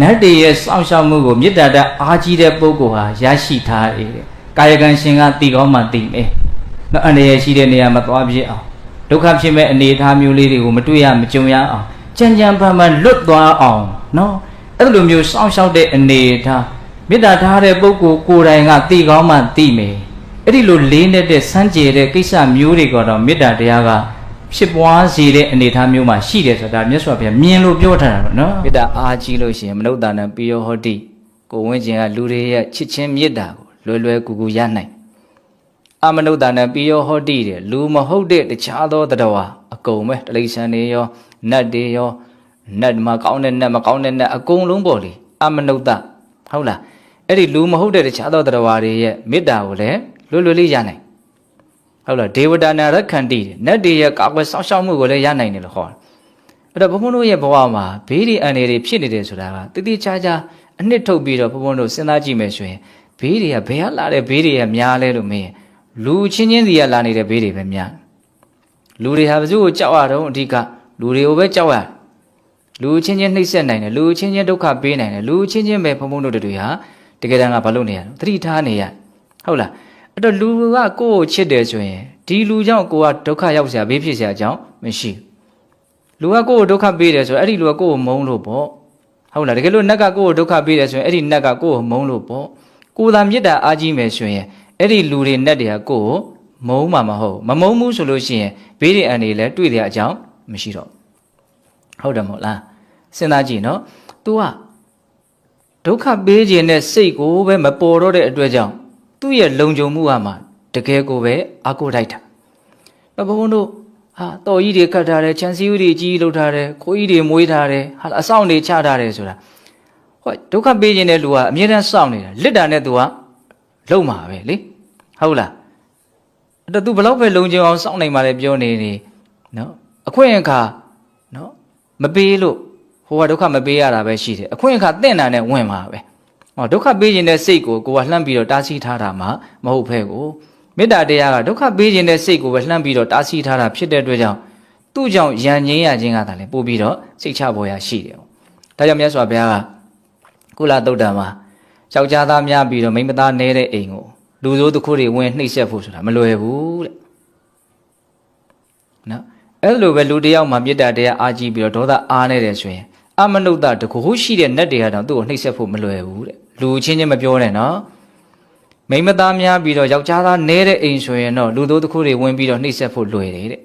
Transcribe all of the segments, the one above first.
နတ်တွေရဲ့စောင့်ရှောက်မှုကိုမေတ္တာတက်အားကြီးတဲ့ပုဂ္ဂိုလ်ဟာရရှိထားတယ်ကာယကံရှင်ကသိကောင်းမှသိမယ်နော်အနေရရှိတဲ့နေရာမှာသွားဖြစ်အောင်ဒုက္ခဖြစ်မဲ့အနေအထားမျိုးလေးတွေကိုမတွေ့ရမကြုံရအောင်ကြံကြံပန်ပန်လွတ်သွားအောင်နော်အဲ့လိုမျိုးစောင့်ရှောက်တဲ့အနေအထားမေတ္တာထားတဲ့ပုဂ္ဂိုလ်ကိုယ်တိုင်ကသိကောင်းမှသိမယ်အဲ့ဒီလိုလေးနေတဲ့စမ်းကြယ်တဲ့ကိစ္စမျိုးတွေကတော့မေတ္တာတရားကဖြစ်ပွားစေတဲ့အနေအထားမျိုးမှာရှိတယ်ဆိုတာမြတ်စွာဘုရားမြင်လို့ပြောထားတာပေါ့နော်မေတ္တာအားကြီးလို့ရှိရင်မနုဿာနံပိယောဟောတိကိုဝင်းကျင်ကလူတွေရဲ့ချစ်ချင်းမေတ္တာကိုလွယ်ကူကူရနိုင်အမနုဿာနံပိယောဟောတိတဲ့လူမဟုတ်တဲ့တခြားသောတရားဝါအကုန်ပဲတိရစ္ဆာန်တွေရောနတ်တွေရောနတ်မှာကောင်းတဲ့နတ်မကောင်းတဲ့နတ်အကုန်လုံးပေါ့လေအမနုဿဟုတ်လားအဲ့ဒီလူမဟုတ်တဲ့တခြားသောတရားဝါတွေရဲ့မေတ္တာကိုလည်းလွယ်လေးရနိုင်ဟုတ်လားဒေဝတာနာရခန္တိနတ်တွေရဲ့ကာကွယ်စောင့်ရှောက်မှုကိုလည်းရနိုင်တယ်လို့ခေါ်တယ်အဲ့တော့ဘုန်းဘုန်းတို့ရဲ့ဘဝမှာဘေးတွေအန္တရာယ်တွေဖြစ်နေတယ်ဆိုတာကတတိချာချာအနှစ်ထုတ်ပြီးတော့ဘုန်းဘုန်းတို့စဉ်းစားကြည့်မယ်ဆိုရင်ဘေးတွေကဘယ်ကလာတဲ့ဘေးတွေကများလဲလို့မင်းလူချင်းချင်းစီကလာနေတဲ့ဘေးတွေပဲများလူတွေဟာဘယ်သူ့ကိုကြောက်ရတော့အဓိကလူတွေကိုပဲကြောက်ရလူချင်းချင်းနှိပ်စက်နိုင်တယ်လူချင်းချင်းဒုက္ခပေးနိုင်တယ်လူချင်းချင်းပဲဘုန်းဘုန်းတို့တွေဟာတကယ်တမ်းကဘာလို့နေရလဲသတိထားနေရဟုတ်လားအဲ့တော့လူကကိုယ့်ကိုချစ်တယ်ဆိုရင်ဒီလူကြောင့်ကိုကဒုက္ခရောက်เสียဘေးဖြစ်เสียအကြောင်းမရှိလူကကိုယ့်ကိုဒုက္ခပေးတယ်ဆိုအဲ့ဒီလူကကိုယ့်ကိုမုန်းလို့ပေါ့ဟုတ်လားတကယ်လို့နတ်ကကိုယ့်ကိုဒုက္ခပေးတယ်ဆိုရင်အဲ့ဒီနတ်ကကိုယ့်ကိုမုန်းလို့ပေါ့ကိုယ်သာမေတ္တာအားကြီးမယ်ဆိုရင်အဲ့ဒီလူတွေနတ်တွေကကိုယ့်ကိုမုန်းမှာမဟုတ်မမုန်းဘူးဆိုလို့ရှိရင်ဘေးတွေအန္တရာယ်လည်းတွေ့တဲ့အကြောင်းမရှိတော့ဟုတ်တယ်မဟုတ်လားစဉ်းစားကြည့်နော် तू ကဒုက္ခပေးခြင်းနဲ့စိတ်ကိုပဲမပေါ်တော့တဲ့အတွက်ကြောင့်သူ့ရဲ့လုံခြုံမှုဟာမှတကယ်ကိုပဲအာကိုတိုက်တာဘုန်းဘုန်းတို့ဟာတော်ကြီးတွေခတ်ထားတယ်ချမ်းစီဦးတွေကြီးလှုပ်ထားတယ်ခိုးကြီးတွေမွေးထားတယ်ဟာအဆောင်တွေချထားတယ်ဆိုတာဟောဒုက္ခပေးခြင်းတဲ့လူကအမြဲတမ်းစောင့်နေတာလစ်တာနဲ့ तू ကလုံမှာပဲလေဟုတ်လားအဲ့တော့ तू ဘလောက်ပဲလုံခြုံအောင်စောင့်နိုင်မှလည်းပြောနေနော်အခွင့်အခါနော်မပေးလို့ဟိုကဒုက္ခမပေးရတာပဲရှိတယ်အခွင့်အခါတင့်တာနဲ့ဝင်မှာပဲဟောဒုက္ခပေးခြင်းတဲ့စိတ်ကိုကလှမ်းပြီးတော့တားဆီးထားတာမှမဟုတ်ဖဲကိုမေတ္တာတရားကဒုက္ခပေးခြင်းတဲ့စိတ်ကိုပဲလှမ်းပြီးတော့တားဆီးထားတာဖြစ်တဲ့အတွက်ကြောင့်သူ့ကြောင့်ယဉ်ငြိမ်းရခြင်းကသာလေပို့ပြီးတော့စိတ်ချပေါ်ရရှိတယ်။ဒါကြောင့်မြတ်စွာဘုရားကကုလသုတ်တံမှာယောက်ျားသားများပြီးတော့မိန်းမသားနေတဲ့အိမ်ကိုလူဆိုးတစ်ခုတွေဝင်နှိပ်စက်ဖို့ဆိုတာမလွယ်ဘူးတဲ့။နော်အဲ့လိုပဲလူတစ်ယောက်မှာမေတ္တာတရားအားကြီးပြီးတော့ဒေါသအားနေတယ်ဆိုရင်အမနုဿတကူရှိတဲ့နတ်တွေကတော့သူ့ကိုနှိပ်စက်ဖို့မလွယ်ဘူးတဲ့။လူချင်းချင်းမပြောနဲ့နော်။မိမသားများပြီးတော့ယောက်ျားသားနေတဲ့အိမ်ဆိုရင်တော့လူတို့တစ်ခုတွေဝင်ပြီးတော့နှိပ်စက်ဖို့လွယ်တယ်တဲ့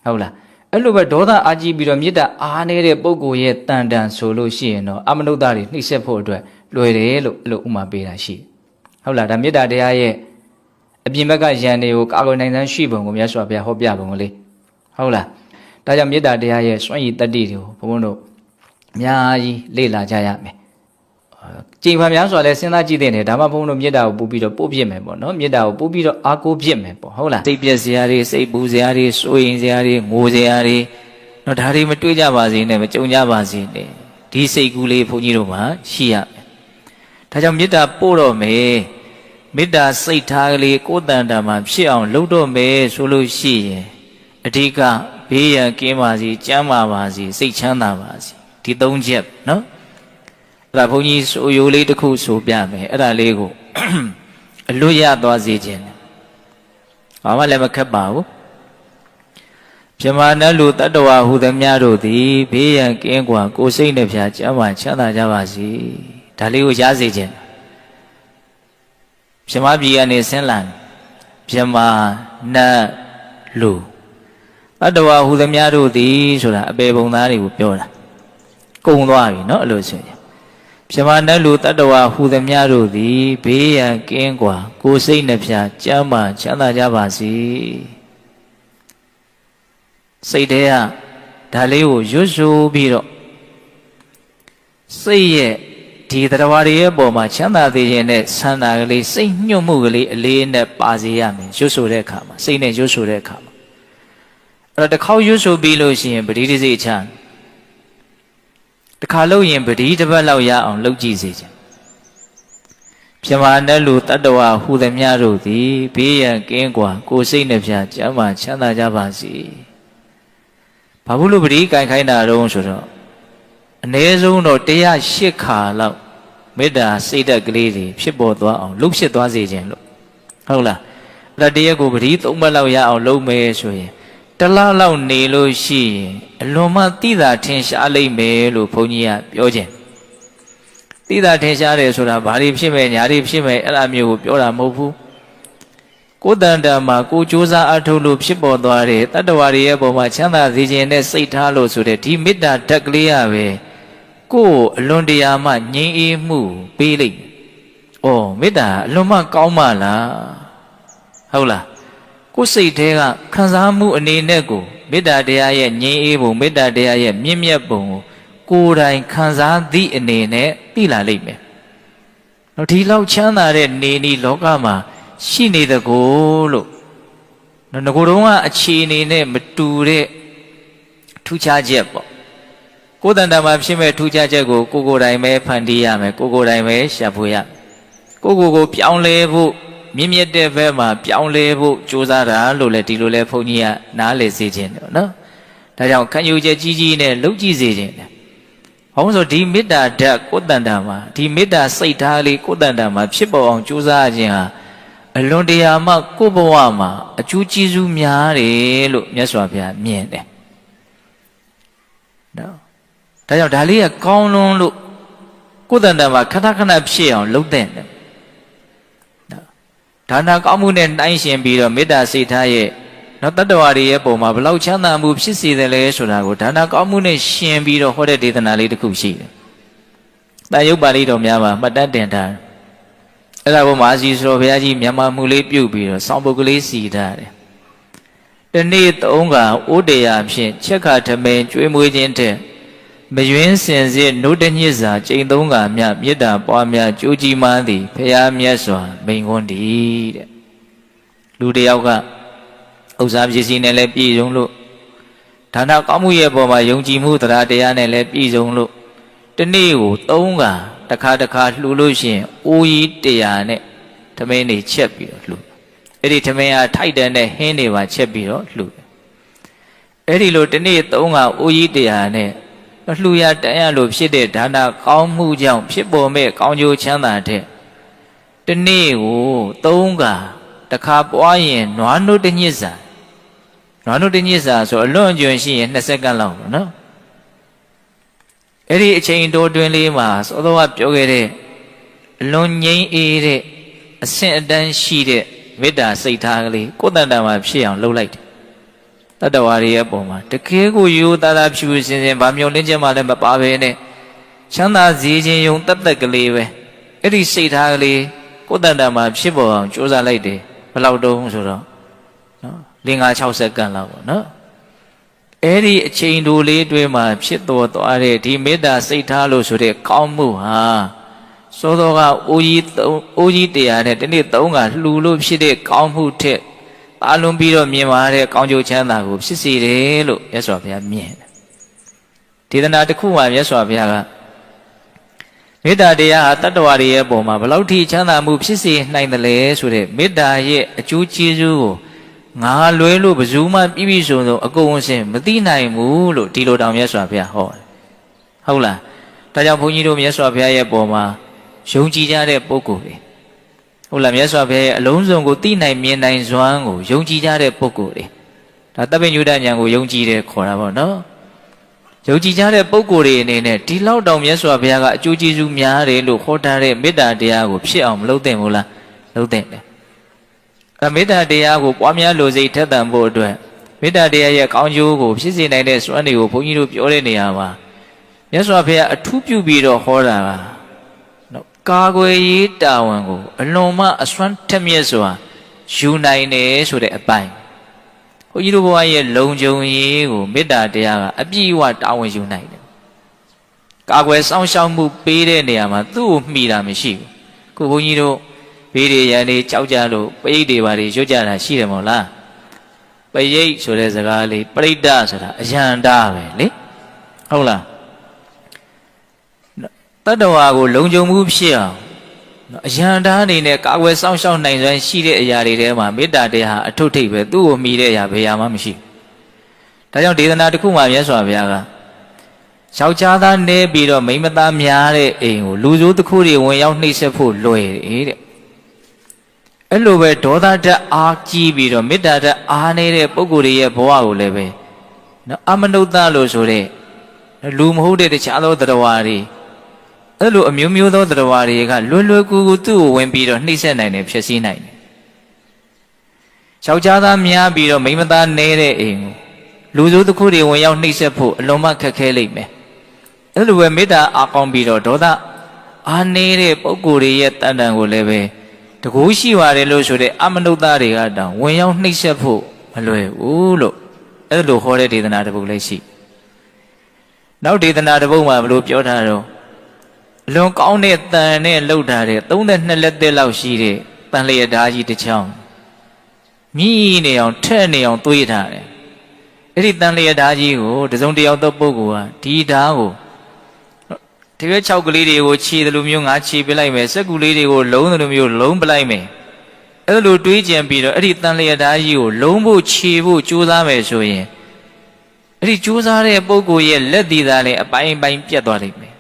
ဟုတ်လားအဲ့လိုပဲဒေါသအာကြီးပြီးတော့မေတ္တာအားနေတဲ့ပုဂ္ဂိုလ်ရဲ့တန်တန်ဆိုလို့ရှိရင်တော့အမနုဿတွေနှိပ်စက်ဖို့အတွက်လွယ်တယ်လို့အဲ့လိုဥမာပေးတာရှိဟုတ်လားဒါမေတ္တာတရားရဲ့အပြင်ဘက်ကယန္တွေကိုကာကွယ်နိုင်တဲ့ရှိပုံကိုမြတ်စွာဘုရားဟောပြပုံကလေးဟုတ်လားဒါကြောင့်မေတ္တာတရားရဲ့စွန့်ရည်တတ္တိတွေကိုဘုန်းဘုန်းတို့အများကြီးလေ့လာကြရမယ်ကြင်ဖန်များဆိုလဲစဉ်းစားကြည့်တဲ့နေဒါမှဘုန်းတို့မေတ္တာကိုပို့ပြီးတော့ပို့ပြစ်မယ်ပေါ့နော်မေတ္တာကိုပို့ပြီးတော့အားကိုးပြစ်မယ်ပေါ့ဟုတ်လားစိတ်ပြည့်စရာတွေစိတ်ပူစရာတွေစိုးရင်စရာတွေငိုစရာတွေတော့ဒါတွေမတွေ့ကြပါစေနဲ့မကြုံကြပါစေနဲ့ဒီစိတ်ကူးလေးဘုန်းကြီးတို့မှာရှိရမယ်ဒါကြောင့်မေတ္တာပို့တော့မယ်မေတ္တာစိတ်ထားကလေးကိုယ်တန်တာမှာဖြစ်အောင်လုပ်တော့မယ်ဆိုလို့ရှိရင်အဓိကဘေးရန်ကင်းပါစေကျမ်းမာပါစေစိတ်ချမ်းသာပါစေဒီ၃ချက်နော်အဲ့ဒါဘုန်းကြီးဆိုရိုးလေးတစ်ခုဆိုပြမယ်အဲ့ဒါလေးကိုအလွတ်ရသွားစေခြင်းဘာမှလည်းမခက်ပါဘူးပြမနာလူတတ္တဝါဟူသမျှတို့သည်ဘေးရန်ကင်းကွာကိုယ်စိတ်နှဖျားကျမ်းမာချမ်းသာကြပါစေဒါလေးကိုရစေခြင်းပြမပြည်ကနေဆင်းလာပြမနာလူတတ္တဝါဟူသမျှတို့သည်ဆိုတာအပေပုံသားတွေကိုပြောတာကုံသွားပြီเนาะအဲ့လိုဆိုရင်ပြမနတ်လူတတ္တဝါဟူသမျှတို့သည်ဘေးရန်ကင်းကွာကိုယ်စိတ်နှဖျားကျမ်းမာချမ်းသာကြပါစေစိတ်ထဲကဒါလေးကိုရွတ်ဆိုပြီးတော့စိတ်ရဲ့ဒီတရားဝါတွေရဲ့ပုံမှာချမ်းသာသေးခြင်းနဲ့ဆန္ဒကလေးစိတ်ညှို့မှုကလေးအလေးနဲ့ပါစေရမယ်ရွတ်ဆိုတဲ့အခါမှာစိတ်နဲ့ရွတ်ဆိုတဲ့အခါမှာအဲ့တော့တစ်ခေါက်ရွတ်ဆိုပြီးလို့ရှိရင်ပဋိသစိတ်ချမ်းတခါလို့ရင်ပတိတစ်ပတ်လောက်ရအောင်လုပ်ကြည့်စေခြင်းပြမနဲ့လူတတ္တဝါဟူသမျှတို့သည်ဘေးရန်ကင်းကွာကိုယ်စိတ်နှဖျားကျမ်းမာချမ်းသာကြပါစေဘာဘူးလို့ပတိကြိုင်ခိုင်းတာတော့ဆိုတော့ နည်းဆုံးတော့108ခါလောက်မေတ္တာစိတ်ဓာတ်ကလေးတွေဖြစ်ပေါ်သွားအောင်လှုပ်ဖြစ်သွားစေခြင်းလို့ဟုတ်လားအဲ့ဒါတရက်ကိုပတိ3ပတ်လောက်ရအောင်လုပ်မယ်ဆိုရင်တစ်လလောက်နေလို့ရှိရင်အလွန်မှသိတာထင်ရှားလိမ့်မယ်လို့ဘုန်းကြီးကပြောခြင်းသိတာထင်ရှားတယ်ဆိုတာဘာတွေဖြစ်မဲ့ညာတွေဖြစ်မဲ့အဲ့လိုမျိုးကိုပြောတာမဟုတ်ဘူးကိုယ်တန်တာမှာကိုကြိုးစားအထုတ်လို့ဖြစ်ပေါ်သွားတဲ့တတ္တဝါတွေရဲ့ပုံမှာချမ်းသာစေခြင်းနဲ့စိတ်ထားလို့ဆိုတဲ့ဒီမေတ္တာဓာတ်ကလေးရပဲကိုယ်အလွန်တရာမှငြိမ်းအေးမှုပေးလိုက်။အော်မေတ္တာအလွန်မှကောင်းပါလား။ဟုတ်လား။ကိုယ်စိတ်ထဲကခံစားမှုအနေနဲ့ကိုမေတ္တာတရားရဲ့ငြိမ်းအေးပုံမေတ္တာတရားရဲ့မြင့်မြတ်ပုံကိုယ်တိုင်ခံစားသည့်အနေနဲ့သိလာလိမ့်မယ်။တော့ဒီလောက်ချမ်းသာတဲ့နေနီလောကမှာရှိနေတကိုးလို့ငကိုယ်တုံးကအခြေအနေနဲ့မတူတဲ့ထူးခြားချက်ပေါ့ကိုယ်တန်တာမှာဖြစ်မဲ့ထူးခြားချက်ကိုကိုယ်တိုင်ပဲဖန်တီးရမယ်ကိုယ်တိုင်ပဲရှာဖွေရကိုပြောင်းလဲဖို့မြင့်မြတ်တဲ့ဘက်မှာပြောင်းလဲဖို့ကြိုးစားတာလို့လည်းဒီလိုလဲဘုန်းကြီးကနားလည်စေခြင်းတယ်နော်ဒါကြောင့်ခံယူချက်ကြီးကြီးနဲ့လှုပ်ကြည့်စေခြင်းတယ်ဘာလို့ဆိုဒီမေတ္တာဓာတ်ကိုယ်တန်တာမှာဒီမေတ္တာစိတ်ထားလေးကိုယ်တန်တာမှာဖြစ်ပေါ်အောင်ကြိုးစားခြင်းဟာအလွန်တရာမှကိုယ်ဘဝမှာအကျိုးကျေးဇူးများတယ်လို့မြတ်စွာဘုရားမြင်တယ်နော်ဒါကြောင့်ဒါလေးကကောင်းလွန်းလို့ကိုယ်တန်တန်မှာခဏခဏဖြစ်အောင်လုပ်တဲ့နော်ဒါနာကောင်းမှုနဲ့နှိုင်းရှင်ပြီးတော့မေတ္တာစိတ်ထားရဲ့နော်တတ္တဝါတွေရဲ့ပုံမှာဘလောက်ချမ်းသာမှုဖြစ်စေတယ်လဲဆိုတာကိုဒါနာကောင်းမှုနဲ့ရှင်ပြီးတော့ဟောတဲ့ဒေသနာလေးတစ်ခုရှိတယ်။တာယုတ်ပါဠိတော်များမှာမှတ်တမ်းတင်ထားတယ်။အဲ့ဒါကိုမဟာစီဆိုဘုရားကြီးမြန်မာမှုလေးပြုတ်ပြီးတော့စောင်းပုတ်ကလေးစီထားတယ်။တနေ့3ခါအိုးတရားဖြင့်ချက်ခါထမင်းကျွေးမွေးခြင်းတဲ့မယွင်းစင်စစ်နှုတ်တညစ်စာကျိန်3ခါမြမေတ္တာပွားများကြိုးကြီးမှန်းသည်ဘုရားမြတ်စွာမိန်ခွန်းတည်းတဲ့လူတယောက်ကဥစ္စာပစ္စည်းနဲ့လည်းပြည့်စုံလို့ဒါနကောင်းမှုရဲ့ပေါ်မှာယုံကြည်မှုတရားတရားနဲ့လည်းပြည့်စုံလို့တနေ့ကို3ခါတစ်ခါလှူလို့ရှိရင်အိုးကြီး100နဲ့ထမင်းတွေချက်ပြီးတော့လှူအဲ့ဒီထမင်းကထိုက်တန်တဲ့ဟင်းတွေပါချက်ပြီးတော့လှူအဲ့ဒီလိုတနေ့3ခါအိုးကြီး100နဲ့လှူရတန်ရလို့ဖြစ်တဲ့ဒါနကောင်းမှုကြောင့်ဖြစ်ပေါ်မဲ့ကောင်းကျိုးချမ်းသာတဲ့တနေ့ကို3ခါတစ်ခါပွားရင်နွားနှုတ်တညစ်စာဆိုအလွန်အကျွံရှိရင်20စက္ကန့်လောက်ပေါ့နော်အဲ့ဒီအချိန်တိုတွင်လေးမှာသောတော်ကပြောခဲ့တဲ့အလွန်ငြိမ်းအေးတဲ့အဆင့်အတန်းရှိတဲ့မေတ္တာစိတ်ထားကလေးကိုယ်တန်တာမှာဖြစ်အောင်လုပ်လိုက်တယ်တတ္တဝါတွေရဲ့ပုံမှာတကယ်ကိုရိုးသားသားဖြူစင်စင်ဗာမျောလင်းခြင်းမှလည်းမပါဘဲနဲ့ချမ်းသာစေခြင်းယုံတတ်ကလေးပဲအဲ့ဒီစိတ်ထားကလေးကိုယ်တန်တာမှာဖြစ်ပေါ်အောင်ကြိုးစားလိုက်တယ်ဘယ်လောက်တုံးဆိုတော့နော်5-6စက္ကန့်လောက်ပေါ့နော်အဲ့ဒီအချိန်တိုလေးတွင်းမှာဖြစ်တော်သွားတဲ့ဒီမေတ္တာစိတ်ထားလို့ဆိုတဲ့ကောင်းမှုဟာသောတော်ကအိုးကြီးတရားနဲ့ဒီနေ့3ခါလှူလို့ဖြစ်တဲ့ကောင်းမှုထက်အလုံးပြီးတော့မြင်ပါတဲ့ကောင်းကျိုးချမ်းသာကိုဖြစ်စေတယ်လို့မြတ်စွာဘုရားမြင်တယ်ဒေသနာတစ်ခုမှာမြတ်စွာဘုရားကမေတ္တာတရားဟာတတ္တဝါတွေရဲ့ပုံမှာဘယ်လောက်ထိချမ်းသာမှုဖြစ်စေနိုင်တယ်လဲဆိုတဲ့မေတ္တာရဲ့အကျိုးကျေးဇူးကိုငါလွဲလို့ဘယ်သူမှပြည့်စုံအကုန်အစင်မသိနိုင်ဘူးလို့ဒီလိုတောင်မြတ်စွာဘုရားဟောတယ်ဟုတ်လားဒါကြောင့်ဘုန်းကြီးတို့မြတ်စွာဘုရားရဲ့ပုံမှာယုံကြည်ကြတဲ့ပုဂ္ဂိုလ်တွေဟုတ်လားမြတ်စွာဘုရားရဲ့အလုံးစုံကိုသိနိုင်မြင်နိုင်စွမ်းကိုယုံကြည်ကြတဲ့ပုဂ္ဂိုလ်တွေဒါတပ္ပိညုတဉာဏ်ကိုယုံကြည်တယ်ခေါ်တာပေါ့နော်ယုံကြည်ကြတဲ့ပုဂ္ဂိုလ်တွေအနေနဲ့ဒီလောက်တောင်မြတ်စွာဘုရားကအကျိုးကျေးဇူးများတယ်လို့ဟောထားတဲ့မေတ္တာတရားကိုဖြစ်အောင်မလုပ်သင့်ဘူးလားလုပ်သင့်တယ်မေတ္တာတရားကိုပွားများလို့စိတ်ထက်သန်ဖို့အတွက်မေတ္တာတရားရဲ့ကောင်းကျိုးကိုဖြစ်စေနိုင်တဲ့စွမ်းတွေကိုဘုန်းကြီးတို့ပြောတဲ့နေရာမှာမြတ်စွာဘုရားအထူးပြုပြီးတော့ဟောတာကနော်ကာကွယ်ရေးတာဝန်ကိုအလွန်မှအစွမ်းထက်မြက်စွာယူနိုင်တယ်ဆိုတဲ့အပိုင်းဘုန်းကြီးတို့ဘဝရဲ့လုံခြုံရေးကိုမေတ္တာတရားကအပြည့်အဝတာဝန်ယူနိုင်တယ်ကာကွယ်စောင့်ရှောက်မှုပေးတဲ့နေရာမှာသူ့ကိုမှီတာမရှိဘူးခုဘုန်းကြီးတို့ဘေးတွေရန်တွေကြောက်ကြလို့ပရိတ်တွေပါတွေရွတ်ကြတာရှိတယ်မို့လားပရိတ်ဆိုတဲ့စကားလေးပရိတ္တဆိုတာအယန္တာပဲလေဟုတ်လားတတ္တဝါကိုလုံခြုံမှုဖြစ်အောင်အယန္တာအနေနဲ့ကာကွယ်စောင့်ရှောက်နိုင်စွမ်းရှိတဲ့အရာတွေထဲမှာမေတ္တာတရားအထုထိပ်ပဲသူ့ကိုမှီတဲ့အရာဘယ်ရာမှမရှိဒါကြောင့်ဒေသနာတစ်ခုမှာမြတ်စွာဘုရားက ယောက်ျားသားနေပြီးတော့မိန်းမသားများတဲ့အိမ်ကိုလူဆိုးတစ်ခုတွေဝင်ရောက်နှိပ်စက်ဖို့လွယ်တယ်တဲ့အဲ့လိုပဲဒေါသဓာတ်အားကြီးပြီးတော့မေတ္တာဓာတ်အားနေတဲ့ပုဂ္ဂိုလ်တွေရဲ့ဘဝကိုလည်းပဲနော်အမနုဿလို့ဆိုတဲ့လူမဟုတ်တဲ့တခြားသောတရားဝါတွေအဲ့လိုအမျိုးမျိုးသောတရားဝါတွေကလွယ်လွယ်ကူကူသူ့ကိုဝင်ပြီးတော့နှိပ်စက်နိုင်တယ်ဖျက်ဆီးနိုင်တယ်ယောက်ျားသားများပြီးတော့မိန်းမသားနေတဲ့အိမ်ကိုလူဆိုးတစ်ခုတွေဝင်ရောက်နှိပ်စက်ဖို့အလုံးမခက်ခဲလိမ့်မယ်အဲ့လိုပဲမေတ္တာအားကောင်းပြီးတော့ဒေါသအားနေတဲ့ပုဂ္ဂိုလ်တွေရဲ့တန်တန်ကိုလည်းပဲတကူရှိပါတယ်လို့ဆိုတဲ့အမနုဿတွေကတောင်ဝင်ရောက်နှိပ်စက်ဖို့မလွယ်ဘူးလို့အဲ့လိုဟောတဲ့ဒေသနာတစ်ပုဒ်လည်းရှိနောက်ဒေသနာတစ်ပုဒ်မှာဘယ်လိုပြောထားတော့အလွန်ကောင်းတဲ့တန်နဲ့လှုပ်ထားတဲ့32လက်သက်လောက်ရှိတဲ့တန်လျက်ဓာကြီးတစ်ချောင်းမြည်နေအောင်ထက်နေအောင်တွေးထားတယ်အဲ့ဒီတန်လျက်ဓာကြီးကိုတစုံတစ်ယောက်သောပုဂ္ဂိုလ်ဟာဒီဓာကိုဒီဘက်6ကလေးတွေကိုခြေတယ်လို့မျိုးငါခြေပလိုက်မယ်စက်ကူလေးတွေကိုလုံးတယ်လို့မျိုးလုံးပလိုက်မယ်အဲ့လိုတွေးကြံပြီးတော့အဲ့ဒီတန်လျက်ဓာကြီးကိုလုံးဖို့ခြေဖို့ကြိုးစားမယ်ဆိုရင်အဲ့ဒီကြိုးစားတဲ့ပုဂ္ဂိုလ်ရဲ့လက်သေးသားလည်းအပိုင်းပိုင်းပြတ်သွားလိမ့်မယ်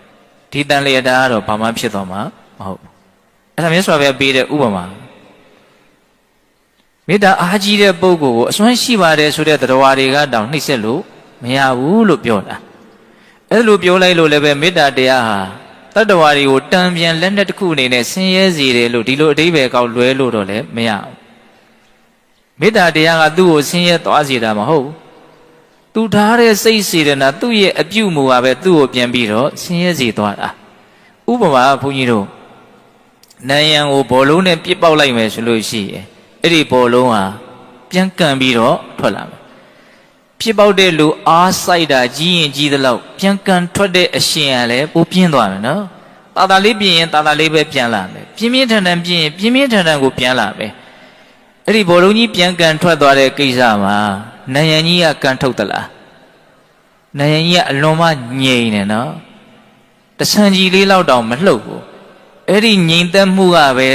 ဒီတန်လျက်ဓာကတော့ဘာမှဖြစ်သွားမှာမဟုတ်ဘူးအဲ့ဒါမြတ်စွာဘုရားပေးတဲ့ဥပမာမေတ္တာအားကြီးတဲ့ပုဂ္ဂိုလ်ကိုအစွမ်းရှိပါတယ်ဆိုတဲ့တရားဝါတွေကတောင်နှိမ့်ဆက်လို့မရဘူးလို့ပြောတာအဲ့လိုပြောလိုက်လို့လည်းပဲမေတ္တာတရားဟာတတ္တဝါတွေကိုတံပြန်လက်နဲ့တစ်ခုအနေနဲ့ဆင်းရဲစေတယ်လို့ဒီလိုအဓိပ္ပာယ်ကောက်လွဲလို့တော့လည်းမရဘူးမေတ္တာတရားကသူ့ကိုဆင်းရဲသွားစေတာမဟုတ်သူထားတဲ့စိတ်စေတနာသူ့ရဲ့အပြုမူပါပဲသူ့ကိုပြန်ပြီးတော့ဆင်းရဲစေသွားတာဥပမာဘုန်းကြီးတို့နံရံကိုဘောလုံးနဲ့ပြစ်ပေါက်လိုက်မယ်ဆိုလို့ရှိရင်အဲ့ဒီဘောလုံးဟာပြန်ကန်ပြီးတော့ထွက်လာမယ်ဖြစ်ပေါက်တဲ့လူအားဆိုင်တာကြီးရင်ကြီးသလောက်ပြန်ကန်ထွက်တဲ့အရှင်ကလည်းပိုပြင်းသွားမယ်နော်တာတာလေးပြင်းရင်တာတာလေးပဲပြန်လာမယ်ပြင်းပြင်းထန်ထန်ပြင်းရင်ပြင်းပြင်းထန်ထန်ကိုပြန်လာမယ်အဲ့ဒီဘောလုံးကြီးပြန်ကန်ထွက်သွားတဲ့ကိစ္စမှာနယံကြီးကကန်ထုတ်သလားနယံကြီးကအလွန်မှငြိမ်တယ်နော်တဆန်ကြီးလေးလောက်တောင်မလှုပ်ဘူးအဲ့ဒီငြိမ်သက်မှုကပဲ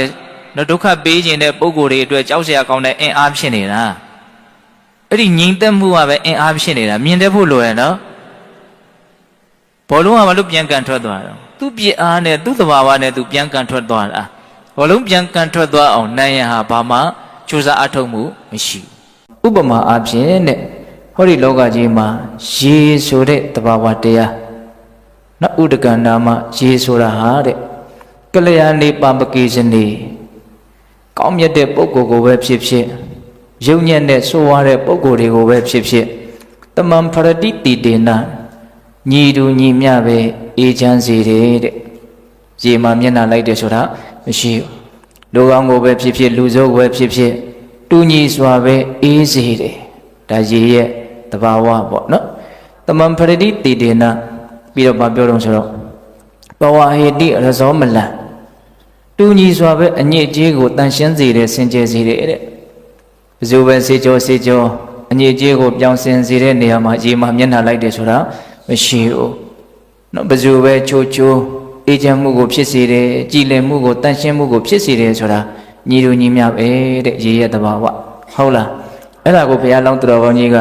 ဒုက္ခပေးခြင်းတဲ့ပုံကိုယ်တွေအတွက်ကြောက်စရာကောင်းတဲ့အင်အားဖြစ်နေတာအဲ့ဒီငြိမ်သက်မှုကပဲအင်အားဖြစ်နေတာမြင်တတ်ဖို့လိုရနော်ဘောလုံးကဘာလို့ပြန်ကန်ထွက်သွားတော့သူ့ပြစ်အားနဲ့သူ့သဘာဝနဲ့သူပြန်ကန်ထွက်သွားတာဘောလုံးပြန်ကန်ထွက်သွားအောင်နိုင်ရဟာဘာမှကြိုးစားအထောက်မှုမရှိဘူးဥပမာအားဖြင့်တဲ့ဟောဒီလောကကြီးမှာရေဆိုတဲ့သဘာဝတရားနော်ဥဒကနာမရေဆိုတာဟာတဲ့ကလျာဏိပါမကေဇနေကောင်းမြတ်တဲ့ပုဂ္ဂိုလ်ကိုပဲဖြစ်ဖြစ်ယုံညံ့တဲ့ဆိုးဝါးတဲ့ပုဂ္ဂိုလ်တွေကိုပဲဖြစ်ဖြစ်တမန်ဖရတိတိတေနညီတူညီမျှပဲအေးချမ်းစေတယ်တဲ့ရေမှာမျက်နှာလိုက်တယ်ဆိုတာမရှိဘူးလူကောင်းကိုပဲဖြစ်ဖြစ်လူဆိုးကိုပဲဖြစ်ဖြစ်တူညီစွာပဲအေးစေတယ်ဒါရေရဲ့သဘာဝပေါ့နော်တမန်ဖရတိတိတေနပြီးတော့ဗာပြောတော့ဆိုတော့ဘဝဟေတိရဇောမလံတူညီစွာပဲအညစ်အကြေးကိုတန်ရှင်းစေတယ်စင်ကြယ်စေတယ်တဲ့ဘယ်သူပဲစေကြောအညစ်အကြေးကိုပြောင်းစင်စေတဲ့နေရာမှာရေမှာမျက်နှာလိုက်တယ်ဆိုတာမရှိဘူးနော်ဘယ်သူပဲချိုးအေးချမ်းမှုကိုဖြစ်စေတယ်ကြည်လင်မှုကိုတန်ရှင်းမှုကိုဖြစ်စေတယ်ဆိုတာညီတူညီမျှပဲတဲ့ရေရဲ့သဘာဝဟုတ်လားအဲ့ဒါကိုဘုရားလောင်းတော်ကောင်းကြီးက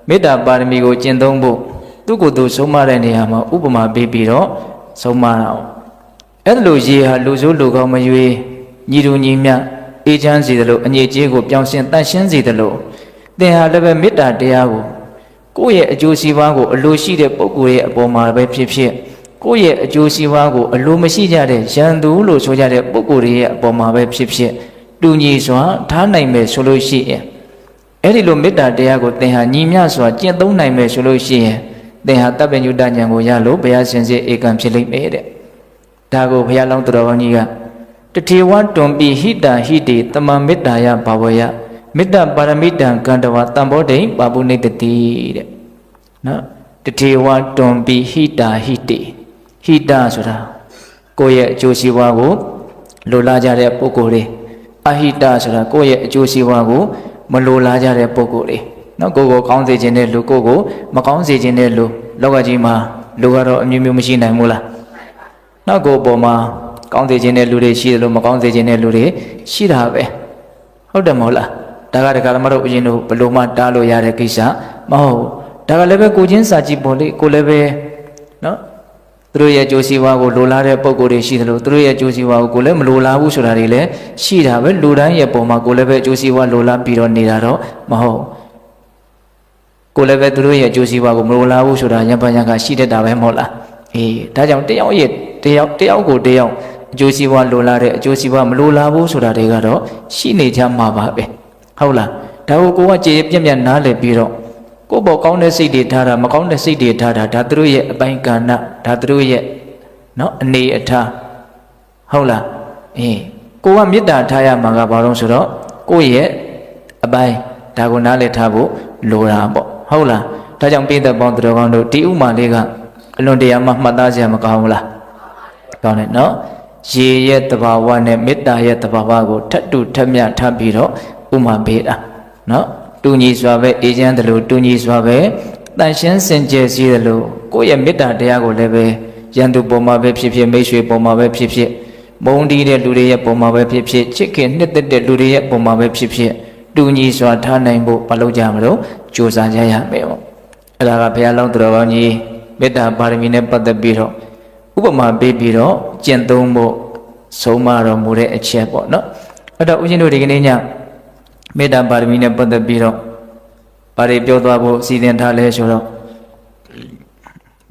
မေတ္တာပါရမီကိုကျင့်သုံးဖို့သူ့ကိုယ်သူဆုံးမတဲ့နေရာမှာဥပမာပေးပြီးတော့ဆုံးမတာအဲ့လိုရေဟာလူဆိုးလူကောင်းမရွေးညီတူညီမျှအေးချမ်းစေတယ်လို့အငြိအကျေးကိုပြောင်းရှင်းတန့်ရှင်းစေတယ်လို့သင်ဟာလည်းပဲမေတ္တာတရားကိုကိုယ့်ရဲ့အကျိုးစီးပွားကိုအလိုရှိတဲ့ပုဂ္ဂိုလ်ရဲ့အပေါ်မှာပဲဖြစ်ဖြစ်ကိုယ့်ရဲ့အကျိုးစီးပွားကိုအလိုမရှိကြတဲ့ရန်သူလို့ဆိုကြတဲ့ပုဂ္ဂိုလ်ရဲ့အပေါ်မှာပဲဖြစ်ဖြစ်တူညီစွာထားနိုင်မယ်ဆိုလို့ရှိရင်အဲ့ဒီလိုမေတ္တာတရားကိုသင်ဟာညီမျှစွာကျင့်သုံးနိုင်မယ်ဆိုလို့ရှိရင်သင်ဟာတပ္ပညုတဉာဏ်ကိုရလို့ဘုရားရှင်စေဧကံဖြစ်လိမ့်မယ်တဲ့ဒါကိုဘုရားလောင်းတော်ကောင်းကြီးကတထေဝတွန်ပိဟိတာဟိတေတမမေတ္တာယဘာဝယမေတ္တာပါရမိတံကန္တဝတံဘောဓိပါပုနိတတိတဲ့နော်တထေဝတွန်ပိဟိတာဟိတေဟိတာဆိုတာကိုယ့်ရဲ့အကျိုးစီးပွားကိုလိုလားကြတဲ့ပုဂ္ဂိုလ်တွေအဟိတဆိုတာကိုယ့်ရဲ့အကျိုးစီးပွားကိုမလိုလားကြတဲ့ပုဂ္ဂိုလ်တွေနော်ကိုယ်ကိုကောင်းစေခြင်းတဲ့လူကိုယ်ကိုမကောင်းစေခြင်းတဲ့လူလောကကြီးမှာလူကတော့အမျိုးမျိုးမရှိနိုင်ဘူးလားနောက်ကိုယ်ပေါ်မှာကောင်းစေခြင်းတဲ့လူတွေရှိတယ်လို့မကောင်းစေခြင်းတဲ့လူတွေရှိတာပဲဟုတ်တယ်မဟုတ်လားဒါကတရားဓမ္မတို့အရင်တို့ဘလို့မှတားလို့ရတဲ့ကိစ္စမဟုတ်ဒါကလည်းပဲကိုချင်းစာကြည့်ပေါ်လေကိုလည်းပဲ နော်သူတို့ရဲ့ကြိုးစည်းဝါကိုလိုလားတဲ့ပုံကိုယ်တွေရှိတယ်လို့သူတို့ရဲ့ကြိုးစည်းဝါကိုလည်းမလိုလားဘူးဆိုတာတွေလည်းရှိတာပဲလူတိုင်းရဲ့ပုံမှာကိုလည်းပဲကြိုးစည်းဝါလိုလားပြီးတော့နေတာတော့မဟုတ်ကိုလည်းပဲသူတို့ရဲ့ကြိုးစည်းဝါကိုမလိုလားဘူးဆိုတာရံပန်းရံကရှိတတ်တာပဲမဟုတ်လားအေးဒါကြောင့်တယောက်ကိုတယောက်အကျိုးစီးပွားလိုလားတဲ့အကျိုးစီးပွားမလိုလားဘူးဆိုတာတွေကတော့ရှိနေကြမှာပါပဲဟုတ်လားဒါကိုကကြေပြက်ပြက်နားလည်ပြီးတော့ကိုယ့်ဘောကောင်းတဲ့စိတ်တွေထားတာမကောင်းတဲ့စိတ်တွေထားတာဒါသူတို့ရဲ့အပိုင်းကဏ္ဍဒါသူတို့ရဲ့နော်အနေအထားဟုတ်လားအေးကိုကမေတ္တာထားရမှာကဘာလို့ဆိုတော့ကိုယ့်ရဲ့အပိုင်းဒါကိုနားလည်ထားဖို့လိုတာပေါ့ဟုတ်လားဒါကြောင့်ပိဿပေါင်းသူတော်ကောင်းတို့ဒီဥမာလေးကအလွန်တရာမှမှတ်သားစရာမကောင်းဘူးလားကောင်းတယ်နော်ရေရဲ့တဘာဝနဲ့မေတ္တာရဲ့တဘာဝကိုထပ်တူထပ်မြတ်ထပ်ပြီးတော့ဥမာပေးတာနော်တူညီစွာပဲအေးချမ်းတယ်လို့တူညီစွာပဲတန်ရှင်းစင်ကြယ်စီတယ်လို့ကိုယ့်ရဲ့မေတ္တာတရားကိုလည်းပဲရန်သူပုံမှာပဲဖြစ်ဖြစ်မိတ်ဆွေပုံမှာပဲဖြစ်ဖြစ်မုန်းတီးတဲ့လူတွေရဲ့ပုံမှာပဲဖြစ်ဖြစ်ချစ်ခင်နှစ်သက်တဲ့လူတွေရဲ့ပုံမှာပဲဖြစ်ဖြစ်တူညီစွာထားနိုင်ဖို့မလုပ်ကြမလို့ကြိုးစားကြရမယ်ပေါ့အဲ့ဒါကဘုရားလောင်းတော်ကောင်းကြီးမေတ္တာပါရမီနဲ့ပတ်သက်ပြီးတော့ဥပမာပေးပြီးတော့ကျင့်သုံးဖို့ဆုံးမတော်မူတဲ့အချက်ပေါ့နော်အဲ့တော့ဦးဇင်းတို့ဒီကနေ့ညမေတ္တာပါရမီနဲ့ပတ်သက်ပြီးတော့ဘာတွေပြောသွားဖို့စီစဉ်ထားလဲဆိုတော့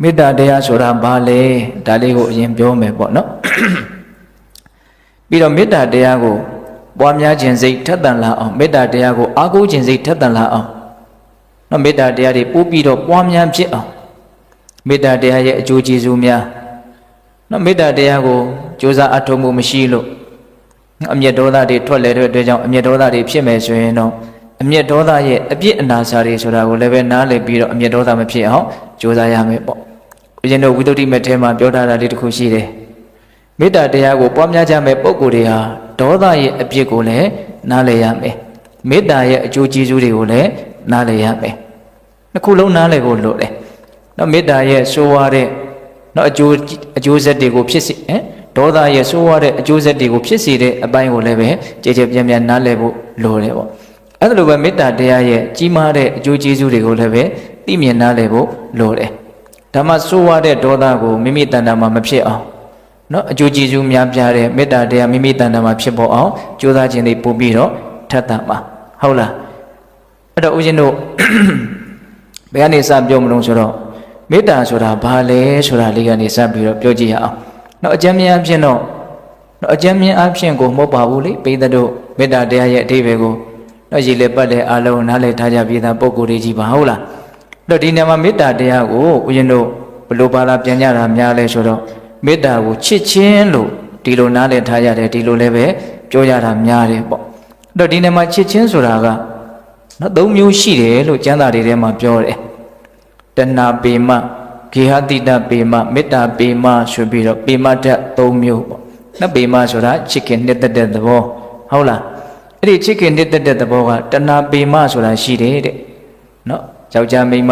မေတ္တာတရားဆိုတာဘာလဲဒါလေးကိုအရင်ပြောမယ်ပေါ့နော်ပြီးတော့မေတ္တာတရားကိုပွားများခြင်းစိတ်ထက်သန်လာအောင်မေတ္တာတရားကိုအားကိုးခြင်းစိတ်ထက်သန်လာအောင်နော်မေတ္တာတရားတွေပို့ပြီးတော့ပွားများဖြစ်အောင်မေတ္တာတရားရဲ့အကျိုးကျေးဇူးများနော်မေတ္တာတရားကိုကြိုးစားအထောက်မှုမရှိလို့အမျက်ဒေါသတွေထွက်လဲတဲ့အတွက်ကြောင့်အမျက်ဒေါသတွေဖြစ်မယ်ဆိုရင်တော့အမျက်ဒေါသရဲ့အပြစ်အနာစာတွေဆိုတာကိုလည်းပဲနားလည်ပြီးတော့အမျက်ဒေါသမဖြစ်အောင်ကြိုးစားရမယ်ပေါ့ဦးဇင်းတို့ဝိသုဒ္ဓိမေထဲမှာပြောထားတာလေးတစ်ခုရှိတယ်မေတ္တာတရားကိုပွားများကြမယ်ပုဂ္ဂိုလ်တွေဟာဒေါသရဲ့အပြစ်ကိုလည်းနားလည်ရမယ်မေတ္တာရဲ့အကျိုးကျေးဇူးတွေကိုလည်းနားလည်ရမယ်နှစ်ခုလုံးနားလည်ဖို့လိုတယ်နော်မေတ္တာရဲ့ဆိုးဝါးတဲ့နော်အကျိုးဆက်တွေကိုဖြစ်စေဒေါသရဲ့ဆိုးဝါးတဲ့အကျိုးဆက်တွေကိုဖြစ်စေတဲ့အပိုင်းကိုလည်းပဲကြည်ကြပြန့်ပြန့်နားလည်ဖို့လိုတယ်ပေါ့အဲ့ဒါလိုပဲမေတ္တာတရားရဲ့ကြီးမားတဲ့အကျိုးကျေးဇူးတွေကိုလည်းပဲသိမြင်နားလည်ဖို့လိုတယ်ဒါမှဆိုးဝါးတဲ့ဒေါသကိုမိမိတဏ္ဍာမှာမဖြစ်အောင်နော်အကျိုးကျေးဇူးများပြားတဲ့မေတ္တာတရားမိမိတဏ္ဍာမှာဖြစ်ပေါ်အောင်ကြိုးစားခြင်းတွေပို့ပြီးတော့ထပ်တာမှာဟုတ်လားအဲ့တော့ဦးဇင်းတို့ဘယ်ကနေစပြောမလို့ဆိုတော့မေတ္တာဆိုတာဘာလဲဆိုတာလေးကနေစပြီးတော့ပြောကြည့်ရအောင်။နော်အကျဉ်းမြင်အဖြစ်တော့နော်အကျဉ်းမြင်အဖြစ်ကိုမဟုတ်ပါဘူးလေပိဿတို့မေတ္တာတရားရဲ့အဓိပ္ပာယ်ကိုနော်ရည်လေပတ်တဲ့အာလုံးနားလည်ထားကြပြီးသားပုံကိုယ်တွေကြီးပါဟုတ်လား။အဲ့တော့ဒီနေရာမှာမေတ္တာတရားကိုဦးဇင်းတို့ဘယ်လိုပါလာပြန်ကြတာများလဲဆိုတော့မေတ္တာကိုချစ်ခြင်းလို့ဒီလိုနားလည်ထားရတယ်ဒီလိုလည်းပဲပြောရတာများတယ်ပေါ့။အဲ့တော့ဒီနေရာမှာချစ်ခြင်းဆိုတာကနော်၃မျိုးရှိတယ်လို့ကျမ်းစာတွေထဲမှာပြောတယ်တဏှာပေမဂေဟတိတပေမမေတ္တာပေမဆိုပြီးတော့ပေမဓာတ်၃မျိုးပေါ့နော်ပေမဆိုတာချစ်ခင်နှစ်သက်တဲ့သဘောဟုတ်လားအဲ့ဒီချစ်ခင်နှစ်သက်တဲ့သဘောကတဏှာပေမဆိုတာရှိတယ်တဲ့နော်ယောက်ျားမိန်းမ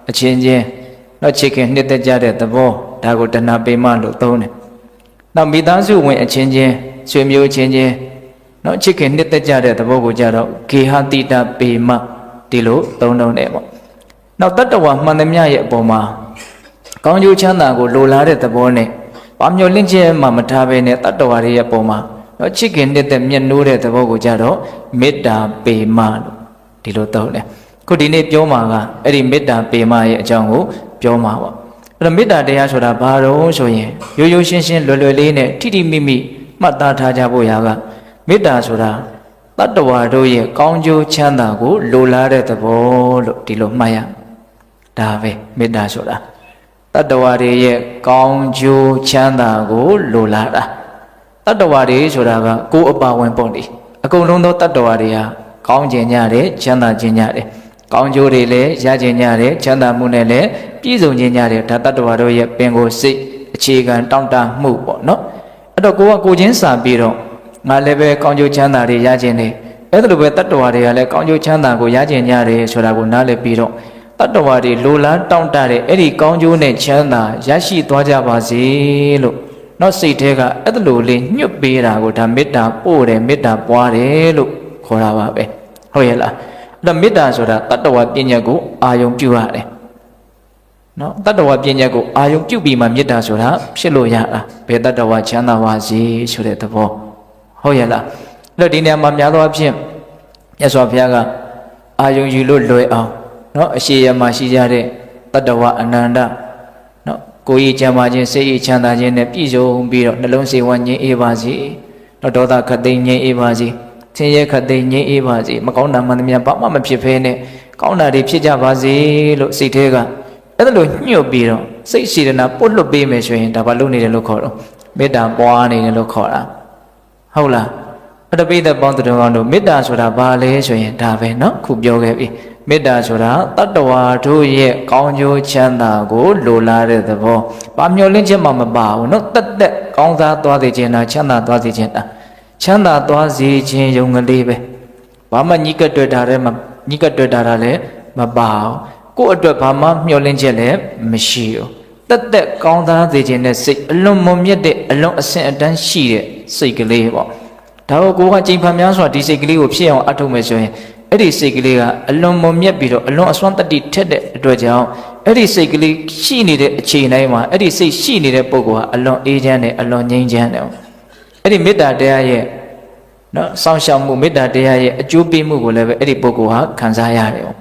အချင်းချင်းနော်ချစ်ခင်နှစ်သက်ကြတဲ့သဘောဒါကိုတဏှာပေမလို့သုံးတယ်နောက်မိသားစုဝင်အချင်းချင်းဆွေမျိုးအချင်းချင်းနော်ချစ်ခင်နှစ်သက်ကြတဲ့သဘောကိုကြတော့ဂေဟတိတပေမဒီလိုသုံးတယ်ပေါ့နောက်တတ္တဝါမှန်သမျှရဲ့အပေါ်မှာကောင်းကျိုးချမ်းသာကိုလိုလားတဲ့သဘောနဲ့ဘာမျှော်လင့်ခြင်းမှမထားဘဲနဲ့တတ္တဝါတွေရဲ့အပေါ်မှာနော်ချစ်ခင်နှစ်သက်မြတ်နိုးတဲ့သဘောကိုကြတော့မေတ္တာပေမလို့ဒီလိုသုံးတယ်ခုဒီနေ့ပြောမှာကအဲ့ဒီမေတ္တာပေမရဲ့အကြောင်းကိုပြောမှာပေါ့အဲ့တော့မေတ္တာတရားဆိုတာဘာတော့ဆိုရင်ရိုးရိုးရှင်းရှင်းလွယ်လွယ်လေးနဲ့ထိထိမိမိမှတ်သားထားကြဖို့ရာကမေတ္တာဆိုတာတတ္တဝါတို့ရဲ့ကောင်းကျိုးချမ်းသာကိုလိုလားတဲ့သဘောလို့ဒီလိုမှတ်ရဒါပဲမေတ္တာဆိုတာတတ္တဝါတွေရဲ့ကောင်းကျိုးချမ်းသာကိုလိုလားတာတတ္တဝါတွေဆိုတာကကိုယ်အပါဝင်ပုံတွေအကုန်လုံးသောတတ္တဝါတွေဟာကောင်းခြင်းကြတယ်ချမ်းသာခြင်းကြတယ်ကောင်းကျိုးတွေလည်းရခြင်းကြတယ်ချမ်းသာမှုနဲ့လည်းပြည့်စုံခြင်းကြတယ်ဒါတတ္တဝါတို့ရဲ့ပင်ကိုယ်စိတ်အခြေခံတောင့်တမှုပေါ့နော်အဲ့တော့ကိုချင်းစာပြီးတော့ငါလည်းပဲကောင်းကျိုးချမ်းသာတွေရခြင်းနေအဲ့ဒါလိုပဲတတ္တဝါတွေကလည်းကောင်းကျိုးချမ်းသာကိုရခြင်းကြတယ်ဆိုတာကိုနားလည်ပြီးတော့တတ္တဝါတွေလိုလားတောင့်တတဲ့အဲ့ဒီကောင်းကျိုးနဲ့ချမ်းသာရရှိသွားကြပါစေလို့နောက်စိတ်ထဲကအဲ့ဒါလိုလေးညှွတ်ပေးတာကိုဒါမေတ္တာပို့တယ်မေတ္တာပွားတယ်လို့ခေါ်တာပါပဲဟုတ်ရဲ့လားအဲ့တော့မေတ္တာဆိုတာတတ္တဝါပညာကိုအာယုံပြုရတယ် နော်တတ္တဝပညာကိုအာယုံပြုတ်ပြီးမှမေတ္တာဆိုတာဖြစ်လို့ရတာဘယ်တတ္တဝချမ်းသာပါစေဆိုတဲ့သဘောဟုတ်ရဲ့လားအဲ့ဒီနေရာမှာများသောအားဖြင့်မြတ်စွာဘုရားကအာယုံယူလို့လွယ်အောင်နော်အရှိရမှာရှိကြတဲ့တတ္တဝအနန္တနော်ကိုယ်ရည်ချမ်းသာခြင်းစိတ်ရည်ချမ်းသာခြင်းနဲ့ပြည့်စုံပြီးတော့နှလုံးစိတ်ဝမ်းငြိမ်းအေးပါစေနော်ဒေါသခတ်သိမ်းငြိမ်းအေးပါစေဆင်းရဲခတ်သိမ်းငြိမ်းအေးပါစေမကောင်းတာမှန်သမျှဘာမှမဖြစ်ဖဲနဲ့ကောင်းတာတွေဖြစ်ကြပါစေလို့စိတ်ထဲကအဲ့ဒါလို့ညှို့ပြီးတော့စိတ်စေတနာပုတ်လွတ်ပေးမယ်ဆိုရင်ဒါဘာလုပ်နေတယ်လို့ခေါ်တော့မေတ္တာပွားနေတယ်လို့ခေါ်တာဟုတ်လားအဲ့ဒါပိဋကပေါင်းတော်ကောင်းတို့မေတ္တာဆိုတာဘာလဲဆိုရင်ဒါပဲเนาะခုပြောခဲ့ပြီမေတ္တာဆိုတာတတ္တဝါတို့ရဲ့ကောင်းကျိုးချမ်းသာကိုလိုလားတဲ့သဘောဘာမျှော်လင့်ချက်မှမပါဘူးเนาะတက်ကောင်းစားသွားစေခြင်းတာချမ်းသာသွားစေခြင်းတာချမ်းသာသွားစေခြင်းယုံကလေးပဲဘာမှညှိကပ်တွေ့တာလည်းညှိကပ်တွေ့တာလည်းမပါဘူးကိုယ့်အတွက်ဘာမှမျှော်လင့်ချက်လည်းမရှိဘူးတက်ကောင်းစားစေခြင်းနဲ့စိတ်အလွန်မွန်မြတ်တဲ့အလွန်အဆင့်အတန်းရှိတဲ့စိတ်ကလေးပေါ့ဒါကိုကကြိမ်ဖန်များစွာဒီစိတ်ကလေးကိုဖြစ်အောင်အထုတ်မယ်ဆိုရင်အဲ့ဒီစိတ်ကလေးကအလွန်မွန်မြတ်ပြီးတော့အလွန်အစွမ်းတတိထက်တဲ့အတွက်ကြောင့်အဲ့ဒီစိတ်ကလေးရှိနေတဲ့အချိန်တိုင်းမှာအဲ့ဒီစိတ်ရှိနေတဲ့ပုဂ္ဂိုလ်ဟာအလွန်အေးချမ်းတယ်အလွန်ငြိမ်းချမ်းတယ်အဲ့ဒီမေတ္တာတရားရဲ့နော်စောင့်ရှောက်မှုမေတ္တာတရားရဲ့အကျိုးပေးမှုကိုလည်းပဲအဲ့ဒီပုဂ္ဂိုလ်ဟာခံစားရတယ်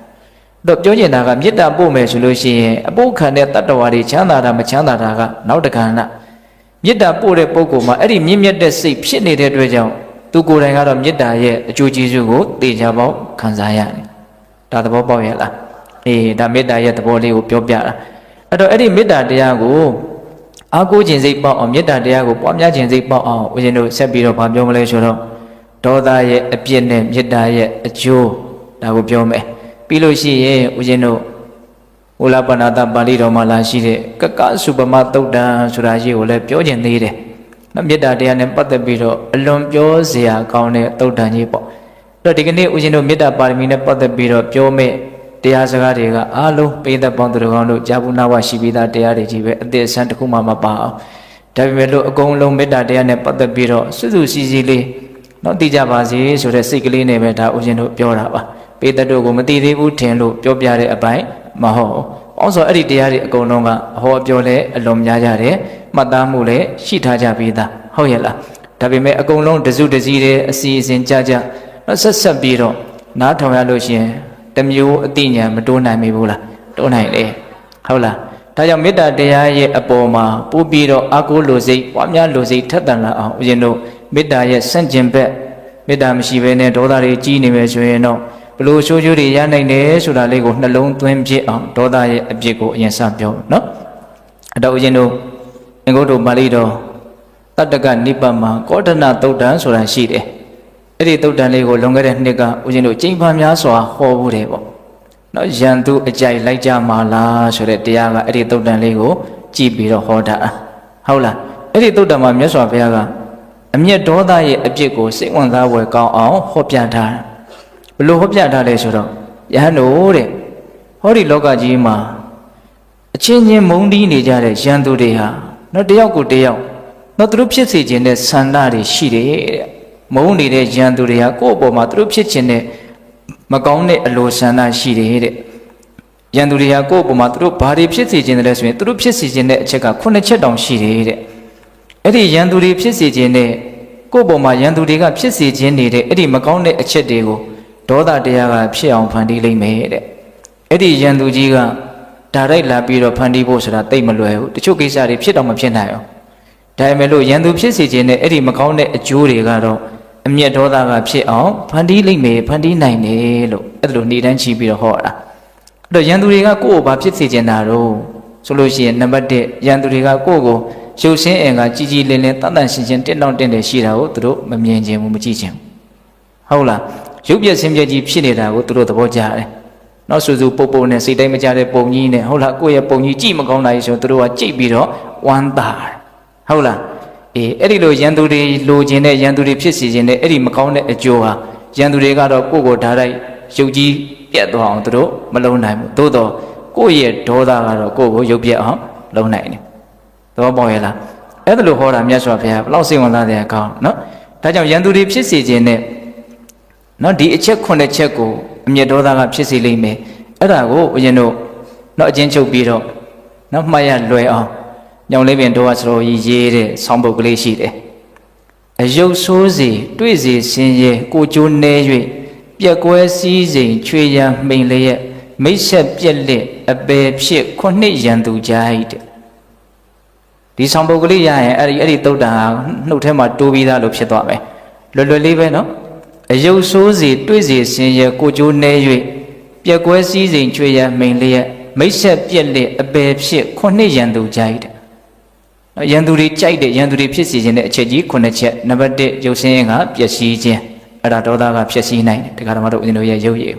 တော့ပြောချင်တာကမေတ္တာပို့မယ်ဆိုလို့ရှိရင်အပုခံတဲ့တတ္တဝါတွေချမ်းသာတာမချမ်းသာတာကနောက်တကဏ္ဍမေတ္တာပို့တဲ့ပုဂ္ဂိုလ်မှာအဲ့ဒီမြင့်မြတ်တဲ့စိတ်ဖြစ်နေတဲ့အတွက်ကြောင့်သူကိုယ်တိုင်ကတော့မေတ္တာရဲ့အကျိုးကျေးဇူးကိုသိကြပေါက်ခံစားရတယ်ဒါသဘောပေါက်ရဲ့လားအေးဒါမေတ္တာရဲ့သဘောလေးကိုပြောပြတာအဲ့တော့အဲ့ဒီမေတ္တာတရားကိုအားကိုးခြင်းစိတ်ပေါက်အောင်မေတ္တာတရားကိုပွားများခြင်းစိတ်ပေါက်အောင်ဦးဇင်းတို့ဆက်ပြီးတော့ဗာပြောမလဲဆိုတော့ဒေါသရဲ့အပြစ်နဲ့မေတ္တာရဲ့အကျိုးဒါကိုပြောမယ်ပြီးလို့ရှိရင်ဦးဇင်းတို့ဝလပနာတပါဠိတော်မှာလာရှိတဲ့ကကစုပမသုတ်တံဆိုတာကြီးကိုလည်းပြောခြင်းသေးတယ်မေတ္တာတရားနဲ့ပတ်သက်ပြီးတော့အလွန်ပြောစရာကောင်းတဲ့သုတ်တံကြီးပေါ့အဲ့တော့ဒီကနေ့ဦးဇင်းတို့မေတ္တာပါရမီနဲ့ပတ်သက်ပြီးတော့ပြောမဲ့တရားစကားတွေကအားလုံးပိဋကပေါင်းသူတော်ကောင်းတို့ကြာဘူးနာဝရှိပြီးသားတရားတွေကြီးပဲအသေးအဆန်းတစ်ခုမှမပါအောင်ဒါပေမဲ့လို့အကုန်လုံးမေတ္တာတရားနဲ့ပတ်သက်ပြီးတော့စွစွစီစီလေးတော့သိကြပါစေဆိုတဲ့စိတ်ကလေးနဲ့ပဲဒါဦးဇင်းတို့ပြောတာပါပိဋကတို့ကိုမသိသေးဘူးထင်လို့ပြောပြတဲ့အပိုင်းမဟုတ်ဘူး။အောင်ဆိုအဲ့ဒီတရားတွေအကုန်လုံးကဟောပြောလဲအလွန်များကြတယ်မှတ်သားမှုလည်းရှိထားကြပြီးသားဟုတ်ရဲ့လား။ဒါပေမဲ့အကုန်လုံးတစုတစည်းတဲ့အစီအစဉ်ကြတော့ဆက်ပြီးတော့နားထောင်ရလို့ရှိရင်တမျိုးအသိဉာဏ်မတိုးနိုင်မိဘူးလားတိုးနိုင်တယ်ဟုတ်လားဒါကြောင့်မေတ္တာတရားရဲ့အပေါ်မှာပို့ပြီးတော့အာကိုလိုစိတ်ပွားများလိုစိတ်ထက်သန်လာအောင်ဦးဇင်းတို့မေတ္တာရဲ့ဆန့်ကျင်ဘက်မေတ္တာမရှိဘဲနဲ့ဒေါသတွေကြီးနေမယ်ဆိုရင်တော့ဘလို့ဆိုးကျိုးတွေရနိုင်တယ်ဆိုတာလေးကိုနှလုံးသွင်းဖြစ်အောင်ဒေါသရဲ့အပြစ်ကိုအရင်စပြောနော်အတော်ဦးဇင်းတို့အင်္ဂုတ္တပါဠိတော်တတ္တကနိပ္ပမကောဋ္ဌနသုတ်တံဆိုတာရှိတယ်အဲ့ဒီသုတ်တံလေးကိုလွန်ခဲ့တဲ့နှစ်ကဦးဇင်းတို့ကျင့်ဖန်များစွာဟောဘူးတယ်ပေါ့နော်ယန္တုအကြိုက်လိုက်ကြမှာလားဆိုတဲ့တရားကအဲ့ဒီသုတ်တံလေးကိုကြည်ပြီးတော့ဟောတာဟုတ်လားအဲ့ဒီသုတ်တံမှာမြတ်စွာဘုရားကအမျက်ဒေါသရဲ့အပြစ်ကိုစိတ်ဝင်စားဖွယ်ကောင်းအောင်ဟောပြထားတာဘလို့ဟောပြထားလဲဆိုတော့ယဟန်တို့တဲ့ဟောဒီလောကကြီးမှာအချင်းချင်းမုန်းတီးနေကြတဲ့ယန္တုတွေဟာနော်တယောက်ကိုတယောက်နော်သူတို့ဖြစ်စေခြင်းတဲ့ဆန္ဒတွေရှိတယ်တဲ့မုန်းနေတဲ့ယန္တုတွေဟာကိုယ့်အပေါ်မှာသူတို့ဖြစ်ခြင်းတဲ့မကောင်းတဲ့အလိုဆန္ဒရှိတယ်တဲ့ယန္တုတွေဟာကိုယ့်အပေါ်မှာသူတို့ဘာတွေဖြစ်စေခြင်းလဲဆိုရင်သူတို့ဖြစ်စေခြင်းတဲ့အချက်က9ချက်တောင်ရှိတယ်တဲ့အဲ့ဒီယန္တုတွေဖြစ်စေခြင်းတဲ့ကိုယ့်အပေါ်မှာယန္တုတွေကဖြစ်စေခြင်းနေတဲ့အဲ့ဒီမကောင်းတဲ့အချက်တွေကိုဒေါသတရားကဖြစ်အောင်ဖန်တီးလိမ့်မယ်တဲ့အဲ့ဒီယန္တုကြီးကဒါရိုက်လာပြီးတော့ဖန်တီးဖို့ဆိုတာတိတ်မလွယ်ဘူးတချို့ကိစ္စတွေဖြစ်တော့မဖြစ်နိုင်အောင်ဒါပေမဲ့လို့ယန္တုဖြစ်စေခြင်းနဲ့အဲ့ဒီမကောင်းတဲ့အကျိုးတွေကတော့အမျက်ဒေါသကဖြစ်အောင်ဖန်တီးလိမ့်မယ်ဖန်တီးနိုင်တယ်လို့အဲ့ဒါလိုနေတန်းချီပြီးတော့ဟောတာအဲ့တော့ယန္တုတွေကကိုယ့်ကိုဘာဖြစ်စေခြင်းတာတော့ဆိုလို့ရှိရင်နံပါတ်1ယန္တုတွေကကိုယ့်ကိုရုပ်ဆင်းအင်ကကြီးကြီးလင်းလင်းတန်တန်ရှင်းရှင်းတင့်တယ်ရှိတာကိုသူတို့မမြင်ခြင်းဘူးမကြည့်ခြင်းဟုတ်လားရုပ်ပြည့်ဆင်းပြည့်ကြီးဖြစ်နေတာကိုသူတို့သဘောကျတယ်။နောက်ဆူဆူပုတ်ပုတ်နဲ့စိတ်တိုင်းမကြတဲ့ပုံကြီးနဲ့ဟုတ်လားကိုယ့်ရဲ့ပုံကြီးကြည့်မကောင်းတာကြီးဆိုသူတို့ကကြိတ်ပြီးတော့ဝမ်းသာတယ်။ဟုတ်လားအေးအဲ့ဒီလိုယန္တုတွေလိုချင်တဲ့ယန္တုတွေဖြစ်စီခြင်းနဲ့အဲ့ဒီမကောင်းတဲ့အကျိုးဟာယန္တုတွေကတော့ကိုယ့်ကိုဓာတ်လိုက်ရုပ်ကြီးပြတ်သွားအောင်သူတို့မလုံးနိုင်ဘူး။သို့တော့ကိုယ့်ရဲ့ဒေါသကတော့ကိုယ့်ကိုရုပ်ပြတ်အောင်လုံးနိုင်တယ်။သဘောပေါက်ရဲ့လား။အဲ့ဒါလိုဟောတာမြတ်စွာဘုရားဘယ်လောက်စိတ်ဝင်စားတဲ့အကောင်းနော်။ဒါကြောင့်ယန္တုတွေဖြစ်စီခြင်းနဲ့နော်ဒီအချက်9ချက်ကိုအမျက်ဒေါသကဖြစ်စေလိမ့်မယ်အဲ့ဒါကိုဦးဇင်းတို့နော်အချင်းချုပ်ပြီးတော့ နောက်မှတ်ရလွယ်အောင်ညောင်လေးပင်တို့ကဆိုတော့ရေးတဲ့ဆောင်းပုဒ်ကလေးရှိတယ်အယုတ်ဆိုးစီတွေ့စီဆင်းရဲကိုကျိုးနေ၍ပြက်ကွဲစည်းစိမ်ချွေရန်မိန်လျက်မိတ်ဆက်ပြက်လက်အပေဖြစ်ခုနှစ်ရန်သူကြားဟိတဲ့ဒီဆောင်းပုဒ်ကလေးရရင်အဲ့ဒီသုတ်တံဟာနှုတ်ထဲမှာတိုးပြီးသားလို့ဖြစ်သွားမယ်လွယ်လွယ်လေးပဲနော်အယုတ်ဆိုးစီတွေ့စီဆင်းရဲကိုကျိုးနေ၍ပြက်ကွဲစည်းစိမ်ချွေရန်မိန်လျက်မိတ်ဆက်ပြက်လက်အပေဖြစ်ခုနှစ်ရန်သူကြားဟိတဲ့ရန်သူတွေကြိုက်တဲ့ရန်သူတွေဖြစ်စီခြင်းတဲ့အချက်ကြီး9ချက်နံပါတ်1ရုပ်ဆင်းရဲကပျက်စီးခြင်းအဲ့ဒါဒေါသကဖြစ်စီနိုင်တယ်တရားဓမ္မတို့ဦးဇင်းတို့ရဲ့ရုပ်ရည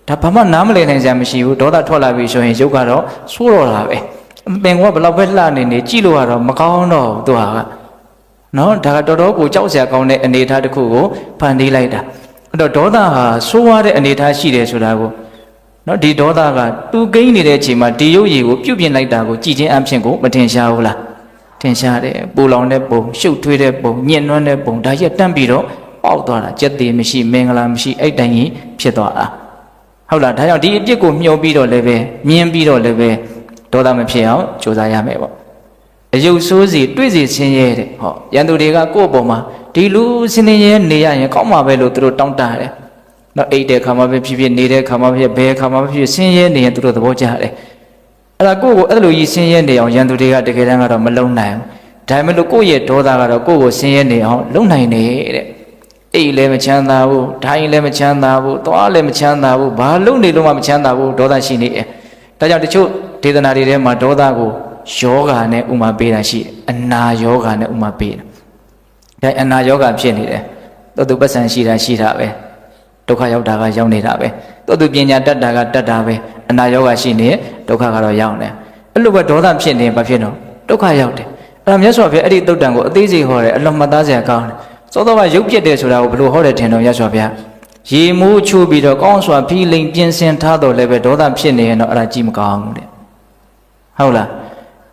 ်ဒါဘာမှနားမလည်နိုင်စရာမရှိဘူးဒေါသထွက်လာပြီဆိုရင်ရုပ်ကတော့ဆိုးတော့တာပဲပင်ကဘလောက်ပဲလှနေကြည့်လို့ကတော့မကောင်းတော့ဘူးသူဟာကနော်ဒါကတော်တော်ကိုကြောက်စရာကောင်းတဲ့အနေအထားတစ်ခုကိုဖန်တီးလိုက်တာအဲ့တော့ဒေါသဟာဆိုးရတဲ့အနေအထားရှိတယ်ဆိုတာကိုနော်ဒီဒေါသကတူကိန်းနေတဲ့အချိန်မှာဒီရုပ်ရည်ကိုပြုတ်ပြင်လိုက်တာကိုကြည်ချင်းအဖြစ်ကိုမထင်ရှားဘူးလားထင်ရှားတယ်ပူလောင်တဲ့ပုံရှုပ်ထွေးတဲ့ပုံညှဉ်းနှွမ်းတဲ့ပုံဒါရက်တန့်ပြီးတော့ပေါက်သွားတာကြက်သေးမရှိမင်္ဂလာမရှိအဲ့တိုင်ကြီးဖြစ်သွားတာဟုတ်လားဒါကြောင့်ဒီအပြစ်ကိုမျှော်ပြီးတော့လည်းပဲမြင်ပြီးတော့လည်းပဲဒေါသမဖြစ်အောင်ကြိုးစားရမယ်ပေါ့အယုတ်ဆိုးစီတွေ့စီဆင်းရဲတဲ့ဟောရန်သူတွေကကိုယ့်အပေါ်မှာဒီလူစင်းနေရဲနေရရင်ကောင်းမှာပဲလို့သူတို့တောင်းတတယ်နော်အိတ်တဲ့ခါမှပဲဖြစ်ဖြစ်နေတဲ့ခါမှဖြစ်ဘယ်ခါမှဖြစ်ဆင်းရဲနေရင်သူတို့သဘောကျတယ်အဲ့ဒါကိုယ့်ကိုအဲ့လိုကြီးဆင်းရဲနေအောင်ရန်သူတွေကတကယ်တမ်းကတော့မလုံနိုင်ဘူးဒါပေမဲ့လို့ကိုယ့်ရဲ့ဒေါသကတော့ကိုယ့်ကိုဆင်းရဲနေအောင်လုံနိုင်နေတဲ့အိတ်လည်းမချမ်းသာဘူးဒိုင်းလည်းမချမ်းသာဘူးသွားလည်းမချမ်းသာဘူးဘာလုံနေလို့မှမချမ်းသာဘူးဒေါသရှိနေတယ်ဒါကြောင့်တချို့ဒေသနာတွေထဲမှာဒေါသကိုယောဂာနဲ့ဥမာပေးတာရှိတယ်အနာယောဂာနဲ့ဥမာပေးတယ်ဒါအနာယောဂါဖြစ်နေတယ်သူပတ်စံရှိတာပဲဒုက္ခရောက်တာကရောက်နေတာပဲသူပညာတတ်တာကတတ်တာပဲအနာယောဂရှိနေဒုက္ခကတော့ရောက်နေအဲ့လိုပဲဒေါသဖြစ်နေဘာဖြစ်တော့ဒုက္ခရောက်တယ်အဲ့ဒါမြတ်စွာဘုရားအဲ့ဒီတုတ်တန်ကိုအသေးစိတ်ဟောတယ်အလွန်မှတ်သားစရာကောင်းတယ်စောစောကရုပ်ပြက်တယ်ဆိုတာကိုဘယ်လိုဟောတယ်ထင်တော့မြတ်စွာဘုရားရေမိုးချိုးပြီးတော့ကောင်းစွာဖီးလိမ်ပြင်ဆင်ထားတော့လည်းပဲဒေါသဖြစ်နေရင်တော့အဲ့ဒါကြည့်မကောင်းဘူးတဲ့ဟုတ်လား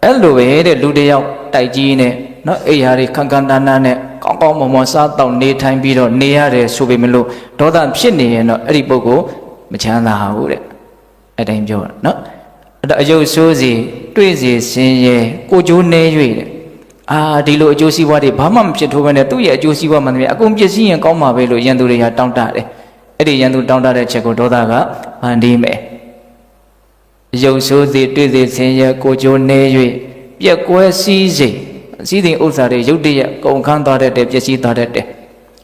အဲ့လိုပဲတဲ့လူတယောက်တိုက်ကြီးနဲ့နော်အိယာတွေခန့်ခန့်တန်းတန်းနဲ့ကောင်းကောင်းမွန်မွန်စားတော့နေထိုင်ပြီးတော့နေရတယ်ဆိုပေမလို့ဒေါသဖြစ်နေရင်တော့အဲ့ဒီပုဂ္ဂိုလ်မချမ်းသာဘူးတဲ့အဲ့တိုင်းပြောတာနော်အဲ့တော့အယုတ်ဆိုးစီတွေ့စီဆင်းရဲကိုကျိုးနေ၍တဲ့ဒီလိုအကျိုးစီးပွားတွေဘာမှမဖြစ်ထိုးဘဲနဲ့သူ့ရဲ့အကျိုးစီးပွားမှန်တယ်အကုန်ပြည့်စည်ရင်ကောင်းမှာပဲလို့ရန်သူတွေကတောင်းတတယ်အဲ့ဒီရန်သူတောင်းတတဲ့ချက်ကိုဒေါသကဖန်တီးမယ်အယုတ်ဆိုးစီတွေ့စီဆင်းရဲကိုကျိုးနေ၍ပြက်ကွဲစည်းစိမ်စည်းစိမ်ဥစ္စာတွေရုတ်တရက်ကုန်ခန်းသွားတဲ့ပျက်စီးသွားတဲ့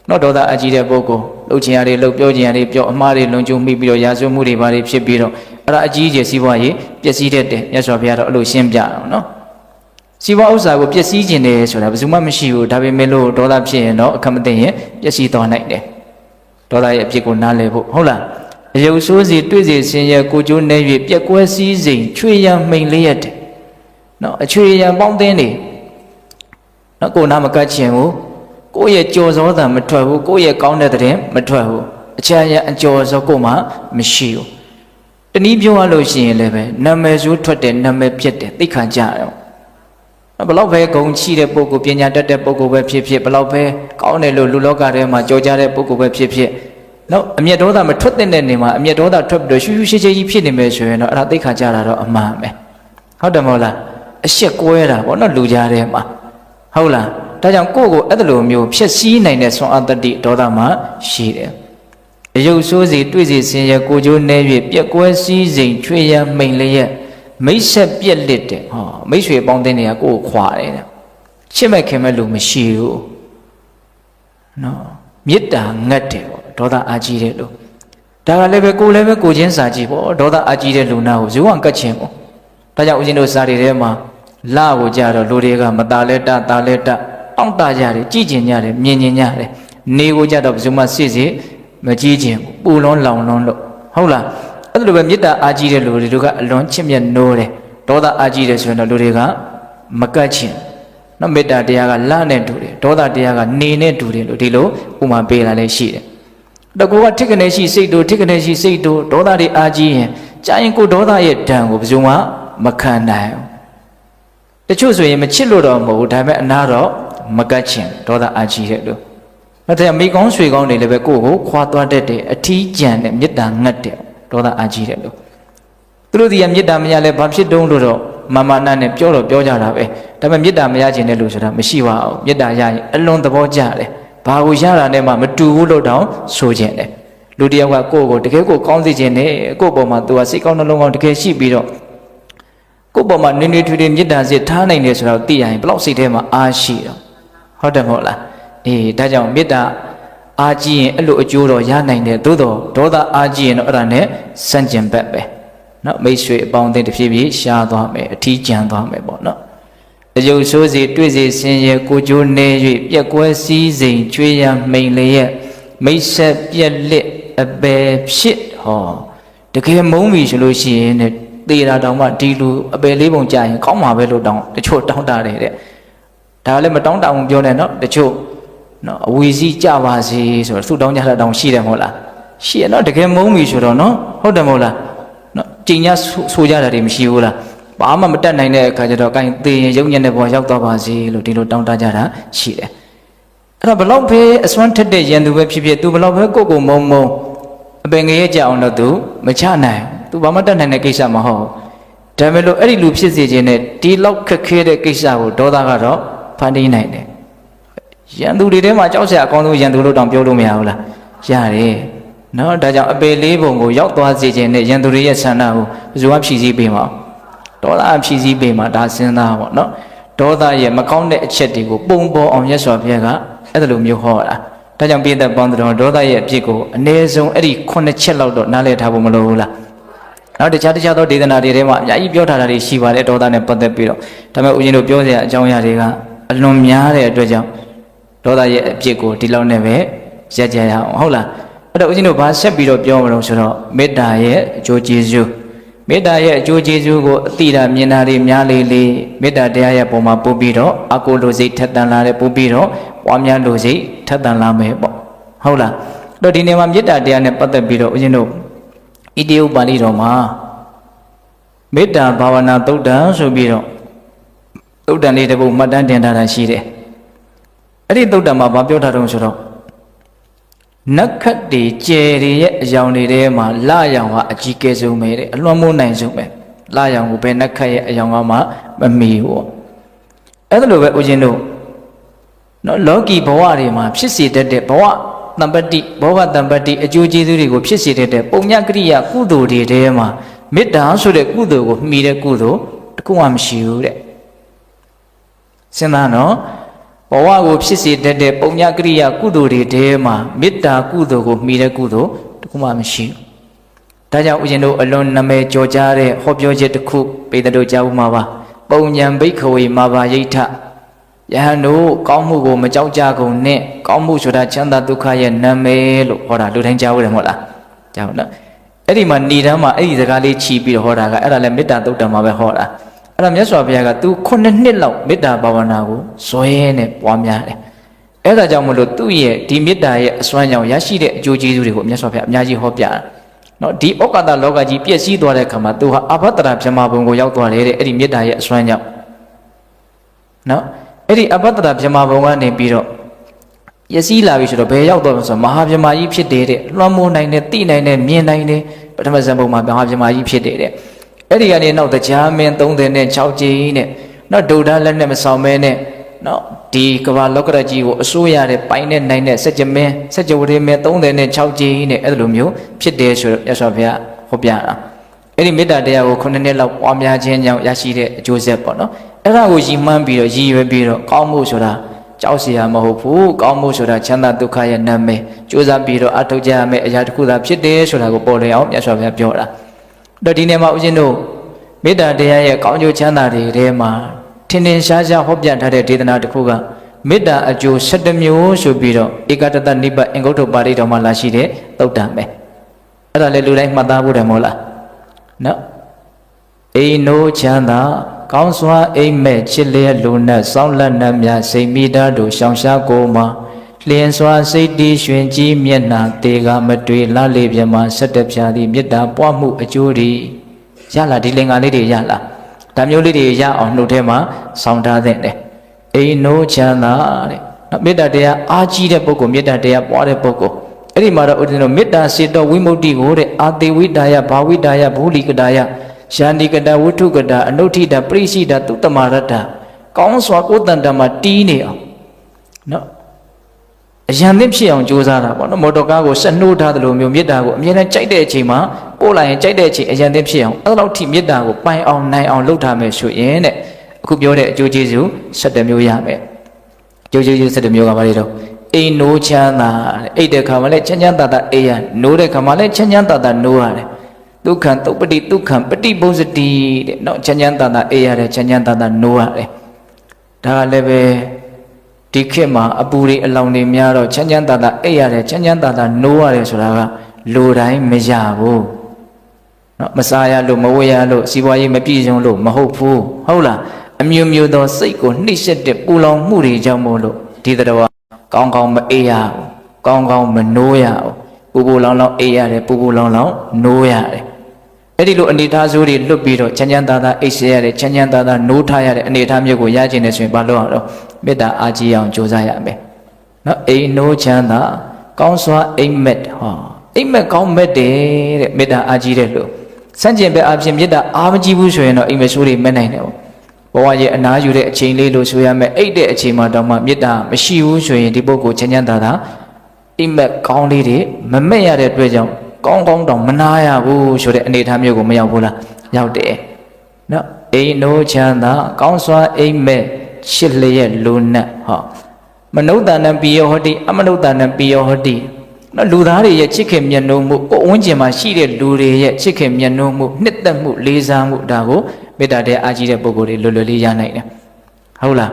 နော်ဒေါသအကြီးတဲ့ပုဂ္ဂိုလ်လှုပ်ချင်ရတွေလှုပ်ပြောချင်ရတွေပြောအမှားတွေလွန်ကျူးမိပြီးတော့ရာဇဝမှုတွေဘာတွေဖြစ်ပြီးတော့အဲ့ဒါအကြီးကျယ်စီးပွားရေးပျက်စီးတဲ့မြတ်စွာဘုရားတော့အဲ့လိုရှင်းပြအောင်နော်စီးပွားဥစ္စာကိုပျက်စီးခြင်းတယ်ဆိုတာဘယ်သူမှမရှိဘူးဒါပေမဲ့လို့ဒေါသဖြစ်ရင်တော့အခက်မသိရင်ပျက်စီးသွားနိုင်တယ်ဒေါသရဲ့အဖြစ်ကိုနားလည်ဖို့ဟုတ်လားအယုတ်ဆိုးစီတွေ့စီဆင်းရဲကိုကျိုးနေ၍ပြက်ကွဲစည်းစိမ်ချွေရန်မိန်လျက်တယ်နော်အချွေရန်ပေါင်းသင်းနေနော်ကိုနာမကတ်ချင်ဘူးကိုယ့်ရဲ့ကြော်စောတာမထွက်ဘူးကိုယ့်ရဲ့ကောင်းတဲ့တဲ့မထွက်ဘူးအချမ်းရအကျော်စောကိုမှမရှိဘူးတနည်းပြောရလို့ရှိရင်လည်းပဲနာမည်ဆိုးထွက်တယ်နာမည်ပြက်တယ်သိခံကြတယ်ဘလောက်ပဲဂုံချိတဲ့ပုဂ္ဂိုလ်ပညာတတ်တဲ့ပုဂ္ဂိုလ်ပဲဖြစ်ဖြစ်ဘလောက်ပဲကောင်းတယ်လို့လူလောကထဲမှာကြော်ကြတဲ့ပုဂ္ဂိုလ်ပဲဖြစ်ဖြစ်နော်အမျက်ဒေါသမထွက်တဲ့နေမှာအမျက်ဒေါသထွက်ပြီးတော့ရှူးရှူးရှဲရှဲကြီးဖြစ်နေမယ်ဆိုရင်တော့အဲ့ဒါသိခံကြတာတော့အမှန်ပဲဟုတ်တယ်မဟုတ်လားအရှက်ကွဲတာပေါ့နော်လူကြားထဲမှာဟုတ်လားဒါကြောင့်ကိုယ့်ကိုအဲ့လိုမျိုးဖြစ်စည်းနိုင်တဲ့ဆွမ်းအားတတိဒေါသမှရှိတယ်အယုတ်ဆိုးစီတွေ့စီဆင်းရဲကိုကျိုးနေ၍ပြက်ကွဲစည်းစိမ်ချွေရန်မိန်လျက်မိတ်ဆက်ပြက်လက်တဲ့ဟောမိတ်ဆွေပေါင်းတဲ့နေရာကိုယ်ခွာတယ်ချစ်မဲ့ခင်မဲ့လူမရှိဘူးနော်မေတ္တာငတ်တယ်ပေါ့ဒေါသအာကြီးတဲ့လူဒါကလည်းပဲကိုယ်လည်းပဲကိုချင်းစာကြည့်ပေါ့ဒေါသအာကြီးတဲ့လူနာကိုဇေဝံကတ်ချင်ပေါ့ဒါကြောင့်ဦးဇင်းတို့စာတွေထဲမှာလာကိုကြတော့လူတွေကမตาလဲတตาလဲတအောင့်တကြတယ်ကြည်ကျင်ကြတယ်မြင်ကျင်ကြတယ်နေကိုကြတော့ဘယ်သူမှစစ်စစ်မကြည်ကျင်ပူလွန်းလောင်လွန်းလို့ဟုတ်လားအဲ့လိုပဲမေတ္တာအာကြီးတဲ့လူတွေကအလွန်ချစ်မြတ်နိုးတယ်ဒေါသအာကြီးတယ်ဆိုရင်တော့လူတွေကမကတ်ချင်နော်မေတ္တာတရားကလနဲ့တူတယ်ဒေါသတရားကနေနဲ့တူတယ်လို့ဒီလိုဥမာပေးလာလည်းရှိတယ်တကူကထိတ်ကနေရှိစိတ်တို့ထိတ်ကနေရှိစိတ်တို့ဒေါသတွေအာကြီးရင်ကြာရင်ကိုဒေါသရဲ့ဒဏ်ကိုဘယ်သူမှမခံနိုင်တချို့ဆိုရင်မချစ်လို့တော့မဟုတ်ဘူးဒါပေမဲ့အနာတော့မကတ်ချင်ဒေါသအာကြီးတဲ့လို့မတဲ့မိကောင်းဆွေကောင်းတွေလည်းပဲကိုယ့်ကိုခွာသွားတတ်တယ်အထီးကျန်တဲ့မေတ္တာငတ်တဲ့ဒေါသအာကြီးတဲ့လို့သူတို့ဒီကမေတ္တာမရလဲဘာဖြစ်တုံးလို့တော့ မာမာနနဲ့ပြောတော့ပြောကြတာပဲဒါပေမဲ့မေတ္တာမရခြင်းတဲ့လူဆိုတာမရှိပါဘူးမေတ္တာရရင်အလွန်သဘောကျတယ်ဘာကိုရတာနဲ့မှမတူဘူးလို့တောင်ဆိုခြင်းတယ်လူတယောက်ကကိုယ့်ကိုတကယ်ကိုကောင်းစေခြင်းနဲ့ကိုယ့်ပေါ်မှာသူကစိတ်ကောင်းနှလုံးကောင်းတကယ်ရှိပြီးတော့ကိုယ့်ပေါ်မှာနင်းနေထွေထွေမေတ္တာစိတ်ထားနိုင်တယ်ဆိုတော့သိရရင်ဘလောက်စိတ်ထဲမှာအားရှိတော့ဟုတ်တယ်မဟုတ်လားအေးဒါကြောင့်မေတ္တာအားကြီးရင်အဲ့လိုအကျိုးတော့ရနိုင်တယ်သို့တော့ဒေါသအားကြီးရင်တော့အဲ့ဒါနဲ့စန့်ကျင်ဘက်ပဲနော်မိတ်ဆွေအပေါင်းအသင်းတစ်ဖြည်းဖြည်းရှားသွားမယ်အထီးကျန်သွားမယ်ပေါ့နော်အယုတ်ဆိုးစီတွေ့စီဆင်းရဲကိုကြိုးနေ၍ပြက်ကွဲစည်းစိမ်ကျွေးရမိန်လျက်မိတ်ဆက်ပြက်လက်အပေဖြစ်ဟောတကယ်မုန်းပြီဆိုလို့ရှိရင်သေတာတောင်မှဒီလူအပေလေးပုံကြာရင်ကောင်းမှာပဲလို့တောင်းတချို့တောင်းတတယ်တဲ့ဒါလည်းမတောင်းတအောင်ပြောနေနော်တချို့နော်အဝီစီကြပါစေဆိုတော့သူ့တောင်းကြတာတောင်းရှိတယ်မဟုတ်လားရှိရနော်တကယ်မုန်းပြီဆိုတော့နော်ဟုတ်တယ်မဟုတ်လားနော်ကြင်ညာဆိုကြတာတွေမရှိဘူးလားဘာမှမတတ်နိုင်တဲ့အခါကျတော့ကိုင်းသေရင်ရုံညံ့တဲ့ဘဝရောက်သွားပါစေလို့ဒီလိုတောင်းတကြတာရှိတယ်အဲ့တော့ဘလောက်ပဲအစွမ်းထက်တဲ့ရန်သူပဲဖြစ်ဖြစ်သူဘလောက်ပဲကိုကိုမုံမုံအပင်ငရဲကြအောင်တော့သူမချနိုင်သူဘာမှတတ်နိုင်တဲ့ကိစ္စမဟုတ်ဒါပေမဲ့လို့အဲ့ဒီလူဖြစ်စေခြင်းနဲ့ဒီလောက်ခက်ခဲတဲ့ကိစ္စကိုဒေါသကတော့ဖန်တီးနိုင်တယ်ရန်သူတွေထဲမှာကြောက်စရာအကောင်းဆုံးရန်သူလို့တောင်ပြောလို့မရဘူးလားရတယ်နော်ဒါကြောင့်အပေလေးပုံကိုရောက်သွားစေခြင်းနဲ့ရန်သူတွေရဲ့ဆန္ဒကိုဘယ်သူမှဖြည့်ဆည်းပေးမှာဒေါသဖြည့်ဆည်းပေးမှာဒါစဉ်းစားပါနော်ဒေါသရဲ့မကောင်းတဲ့အချက်တွေကိုပုံပေါ်အောင်ရသော်ဘုရားကအဲ့ဒါလိုမျိုးဟောတာဒါကြောင့်ပိဋကပေါင်းတော်ဒေါသရဲ့အဖြစ်ကိုအ ਨੇ ဆုံးအဲ့ဒီ9ချက်လောက်တော့နားလည်ထားဖို့မလိုဘူးလားနောက်တခြားသောဒေသနာတွေထဲမှာအများကြီးပြောထားတာတွေရှိပါတယ်ဒေါသနဲ့ပတ်သက်ပြီးတော့ဒါပေမဲ့ဦးဇင်းတို့ပြောစရာအကြောင်းအရာတွေကအလွန်များတဲ့အတွက်ကြောင့်ဒေါသရဲ့အဖြစ်ကိုဒီလောက်နဲ့ပဲရက်ကြရအောင်ဟုတ်လားအဲ့တော့ဦးဇင်းတို့ဘာဆက်ပြီးတော့ပြောမလို့ဆိုတော့မေတ္တာရဲ့အကျိုးကျေးဇူးမေတ္တာရဲ့အကျိုးကျေးဇူးကိုအတိတာမြင်တာတွေများလေးလေးမေတ္တာတရားရဲ့ပုံမှာပို့ပြီးတော့အကုလိုစိတ်ထက်သန်လာတယ်ပို့ပြီးတော့ပွားများလိုစိတ်ထက်သန်လာမယ်ပေါ့ဟုတ်လားအဲ့တော့ဒီနေ့မှာမေတ္တာတရားနဲ့ပတ်သက်ပြီးတော့ဦးဇင်းတို့ဣတိယပါဠိတော်မှာမေတ္တာဘာဝနာသုတ်တံဆိုပြီးတော့သုတ်တံလေးတစ်ပုဒ်မှတ်တမ်းတင်ထားတာရှိတယ်အဲ့ဒီသုတ်တံမှာဘာပြောထားတုံးဆိုတော့နက္ခတ်တွေကျယ်တွေရဲ့အယောင်တွေထဲမှာလရောင်ကအကြီးကဲဆုံးပဲတဲ့အလွန်မိုးနိုင်ဆုံးပဲလရောင်ကိုပဲနက္ခတ်ရဲ့အယောင်ကမှမမီဘူးအဲ့ဒါလိုပဲဦးဇင်းတို့နော်လောကီဘဝတွေမှာဖြစ်စေတတ်တဲ့ဘဝတမ္ပတိဘောဂတမ္ပတိအကျိုးကျေးဇူးတွေကိုဖြစ်စေတတ်တဲ့ပုံညကရိယာကုသိုလ်တွေထဲမှာမေတ္တာဆိုတဲ့ကုသိုလ်ကိုမှီတဲ့ကုသိုလ်တခုမှမရှိဘူးတဲ့စဉ်းစားနော်ဘဝကိုဖြစ်စေတတ်တဲ့ပုံညကရိယာကုသိုလ်တွေထဲမှာမေတ္တာကုသိုလ်ကိုမှီတဲ့ကုသိုလ်တခုမှမရှိဘူးဒါကြောင့်ဦးဇင်းတို့အလွန်နာမည်ကျော်ကြားတဲ့ဟောပြောချက်တစ်ခုပေတတို့ကြားဦးမှာပါပုံညံဘိက္ခဝေမာဘာယိဋ္ဌယဟန်တို့ကောင်းမှုကိုမကြောက်ကြကုန်နဲ့ကောင်းမှုဆိုတာချမ်းသာဒုက္ခရဲ့နာမည်လို့ဟောတာလူတိုင်းကြားဘူးတယ်မဟုတ်လားကြားဘူးနော်အဲ့ဒီမှာဏိဒမ်းမှာအဲ့ဒီစကားလေးခြီးပြီးတော့ဟောတာကအဲ့ဒါလည်းမေတ္တာသုတ်တံမှာပဲဟောတာအဲ့ဒါမြတ်စွာဘုရားကသူ9နှစ်လောက်မေတ္တာဘာဝနာကိုဇွဲနဲ့ပွားများတယ်အဲ့ဒါကြောင့်မလို့သူ့ရဲ့ဒီမေတ္တာရဲ့အစွမ်းကြောင့်ရရှိတဲ့အကျိုးကျေးဇူးတွေကိုမြတ်စွာဘုရားအများကြီးဟောပြတာနော်ဒီဩကာသလောကကြီးပြည့်စည်သွားတဲ့အခါမှာသူဟာအဘတ္တရာဗြဟ္မာဘုံကိုရောက်သွားတယ်တဲ့အဲ့ဒီမေတ္တာရဲ့အစွမ်းကြောင့်နော်အဲ့ဒီအဘတ္တရာဗြဟ္မာဘုံကနေပြီးတော့ရစည်းလာပြီဆိုတော့ဘယ်ရောက်တော့ဆိုတော့မဟာဗြဟ္မာကြီးဖြစ်တယ်တဲ့လွှမ်းမိုးနိုင်တယ်သိနိုင်တယ်မြင်နိုင်တယ်ပထမဇန်ဘုံမှာမဟာဗြဟ္မာကြီးဖြစ်တယ်တဲ့အဲ့ဒီကနေနောက်တရားမင်း36ကြိမ်နဲ့နောက်ဒုဒ္ဒလက်နဲ့မဆောင်မဲနဲ့နော်ဒီကဘာလောကရကြီးကိုအစိုးရတဲ့ပိုင်းနဲ့နိုင်တဲ့စัจ မင်းစัจဝရမင်း36ကြိမ်နဲ့အဲ့လိုမျိုးဖြစ်တယ်ဆိုတော့ရသော်ဘုရားဟောပြတာအဲ့ဒီမေတ္တာတရားကို9နှစ်လောက်ပွားများခြင်းကြောင့်ရရှိတဲ့အကျိုးဆက်ပေါ့နော်အဲ့ဒါကိုရည်မှန်းပြီးတော့ရည်ရွယ်ပြီးတော့ကောင်းမှုဆိုတာကြောက်เสียမဟုတ်ဘူးကောင်းမှုဆိုတာချမ်းသာဒုက္ခရဲ့နာမည်ကြိုးစားပြီးတော့အထောက်ကြရမယ့်အရာတစ်ခုသာဖြစ်တယ်ဆိုတာကိုပေါ်လွင်အောင်မြတ်စွာဘုရားပြောတာတော့ဒီနေ့မှာဦးဇင်းတို့မေတ္တာတရားရဲ့ကောင်းကျိုးချမ်းသာတွေထဲမှာထင်ထင်ရှားရှားဟောပြထားတဲ့ဒေသနာတစ်ခုကမေတ္တာအကျိုး17မျိုးဆိုပြီးတော့ဧကတတနိဗ္ဗာန်အင်္ဂုတ္တပါဠိတော်မှာလာရှိတဲ့သုတ်တံပဲအဲ့ဒါလေလူတိုင်းမှတ်သားဖို့တယ်မဟုတ်လားနော်အိနိုးချမ်းသာကောင်းစွာအိမ်မဲ့ချစ်လျက်လူနဲ့စောင်းလက်နှံများစိတ်မိသားတို့ရှောင်ရှားကိုမှာလျင်စွာစိတ်တည်ရွှင်ကြီးမျက်နှာတေကမတွေ့လှလေပြမှာ17ဖြာသည်မေတ္တာပွားမှုအကျိုးတွေရလာဒီလင်္ကာလေးတွေရလာဒါမျိုးလေးတွေရအောင်နှုတ်ထဲမှာဆောင်းထားတဲ့အိနိုးချမ်းသာတဲ့နော်မေတ္တာတရားအားကြီးတဲ့ပုဂ္ဂိုလ်မေတ္တာတရားပွားတဲ့ပုဂ္ဂိုလ်အဲ့ဒီမှာတော့ဦးဇင်းတို့မေတ္တာစေတောဝိမု ക്തി ကိုတဲ့အာတိဝိဒါယဘာဝိဒါယဘူလိကဒါယ ယာနိကတဝုထုကတအနုဋ္ဌိတပရိရှိတသုတ္တမရတ္တကောင်းစွာကိုယ်တန်တမှာတီးနေအောင်နော်အရန်သင့်ဖြစ်အောင်ကြိုးစားတာပေါ့နော်မော်တော်ကားကိုဆက်နှိုးထားသလိုမျိုးမေတ္တာကိုအမြဲတမ်းကြိုက်တဲ့အချိန်မှာပို့လိုက်ရင်ကြိုက်တဲ့အချိန်အရန်သင့်ဖြစ်အောင်အဲ့လောက်ထိမေတ္တာကိုပိုင်အောင်နိုင်အောင်လုပ်ထားမယ်ဆိုရင်တဲ့အခုပြောတဲ့အကျိုးကျေးဇူး17မျိုးရမယ်အကျိုးကျေးဇူး17မျိုးကဘာတွေတော့အိမ်နိုးချမ်းသာအိတ်တဲ့ခါမှာလည်းချမ်းချမ်းသာသာအိမ်ရနိုးတဲ့ခါမှာလည်းချမ်းချမ်းသာသာနိုးရတယ်ဒုက္ခံသုပတိဒုက္ခံပฏิပုဇ္ဇတိတဲ့နော်ချမ်းချမ်းသာသာအိမ်ရတယ်ချမ်းချမ်းသာသာနိုးရတယ်ဒါကလည်းပဲဒီခေတ်မှာအပူတွေအလောင်တွေများတော့ချမ်းချမ်းသာသာအိပ်ရတယ်ချမ်းချမ်းသာသာနိုးရတယ်ဆိုတာကလူတိုင်းမရဘူးเนาะမစားရလို့မဝတ်ရလို့စီးပွားရေးမပြည့်စုံလို့မဟုတ်ဘူးဟုတ်လားအမျိုးမျိုးသောစိတ်ကိုနှိမ့်ဆက်တဲ့ပူလောင်မှုတွေကြောင့်မို့လို့ဒီတော်ကောင်းကောင်းမအိပ်ရဘူးကောင်းကောင်းမနိုးရဘူးပူလောင်လောင်အိပ်ရတယ်ပူလောင်လောင်နိုးရတယ်အဲ့ဒီလိုအနေထားဆိုးတွေလွတ်ပြီးတော့ချမ်းချမ်းသာသာအိပ်စေရတယ်ချမ်းချမ်းသာသာနိုးထားရတဲ့အနေထားမျိုးကိုရကျင်နေဆိုရင်ဘာလို့အောင်တော့မေတ္တာအားကြီးအောင်ကြိုးစားရမယ်နော်အိမ်နိုးချမ်းသာကောင်းစွာအိမ်မက်ဟောအိမ်မက်ကောင်းမက်တယ်တဲ့မေတ္တာအားကြီးတဲ့လို့စန့်ကျင်ဘက်အပြင်မေတ္တာအားမကြီးဘူးဆိုရင်တော့အိမ်မက်ဆိုးတွေမက်နိုင်တယ်ဘဝရဲ့အနားယူတဲ့အချိန်လေးလို့ဆိုရမယ်အိတ်တဲ့အချိန်မှာတော့မှမေတ္တာမရှိဘူးဆိုရင်ဒီပုဂ္ဂိုလ်ချမ်းချမ်းသာသာအိမ်မက်ကောင်းလေးတွေမမက်ရတဲ့အတွက်ကြောင့်ကောင်းကောင်းတော့မနာရဘူးဆိုတဲ့အနေအထားမျိုးကိုမရောက်ဘူးလားရောက်တယ်နော်အိမ်နိုးချမ်းသာကောင်းစွာအိမ်မက်ရှစ်လျက်လူနဲ့ဟောမနုဿာနံပိယောဟတိအမနုဿာနံပိယောဟတိနော်လူသားတွေရဲ့ချစ်ခင်မြတ်နိုးမှုကိုယ်ဝန်းကျင်မှာရှိတဲ့လူတွေရဲ့ချစ်ခင်မြတ်နိုးမှုနှစ်သက်မှုလေးစားမှုဒါကိုမေတ္တာတဲ့အားကြီးတဲ့ပုဂ္ဂိုလ်တွေလွယ်လွယ်လေးရနိုင်တယ်ဟုတ်လား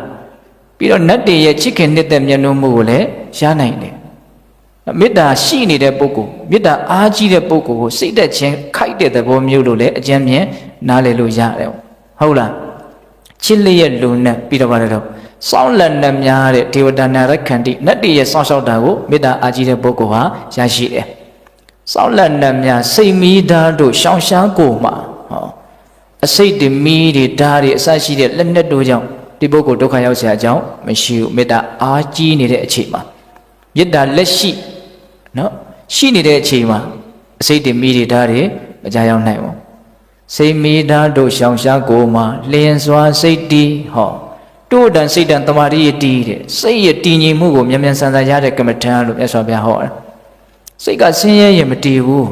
ပြီးတော့နတ်တွေရဲ့ချစ်ခင်နှစ်သက်မြတ်နိုးမှုကိုလည်းရနိုင်တယ်မေတ္တာရှိနေတဲ့ပုဂ္ဂိုလ်မေတ္တာအားကြီးတဲ့ပုဂ္ဂိုလ်ကိုစိတ်သက်ခြင်းခိုက်တဲ့သဘောမျိုးလို့လည်းအကျဉ်းမြင်နားလည်လို့ရတယ်ဟုတ်လားချစ်လျက်လူနဲ့ပြီးတော့ပါတယ်တော့စောင်းလက်နဲ့များတဲ့ဒေဝတာနာရခန္တိနတ်တည်းရဲ့စောင့်ရှောက်တာကိုမေတ္တာအားကြီးတဲ့ပုဂ္ဂိုလ်ဟာရရှိတယ်စောင်းလက်နဲ့များစိတ်မီးဓာတ်တို့ရှောင်ရှားကိုမှာဟောအစိတ်တမီးတွေဓာတ်တွေအစရှိတဲ့လက်နဲ့တို့ကြောင့်ဒီပုဂ္ဂိုလ်ဒုက္ခရောက်เสียအကြောင်းမရှိဘူးမေတ္တာအားကြီးနေတဲ့အချိန်မှာမေတ္တာလက်ရှိနော်ရှိနေတဲ့အချိန်မှာအစိတ်တမီးတွေဓာတ်တွေမကြရောက်နိုင်ဘူးစိတ်မီဓာတို့ရှောင်ရှားကိုမှာလျင်စွာစိတ်တီးဟောတို့တန်စိတ်တန်တမာတိရတီးတဲ့စိတ်ရတည်ငြိမ်မှုကိုမြန်မြန်ဆန်ဆန်ရတဲ့ကမ္မထံလို့မြတ်စွာဘုရားဟောတယ်စိတ်ကဆင်းရဲရင်မတည်ဘူး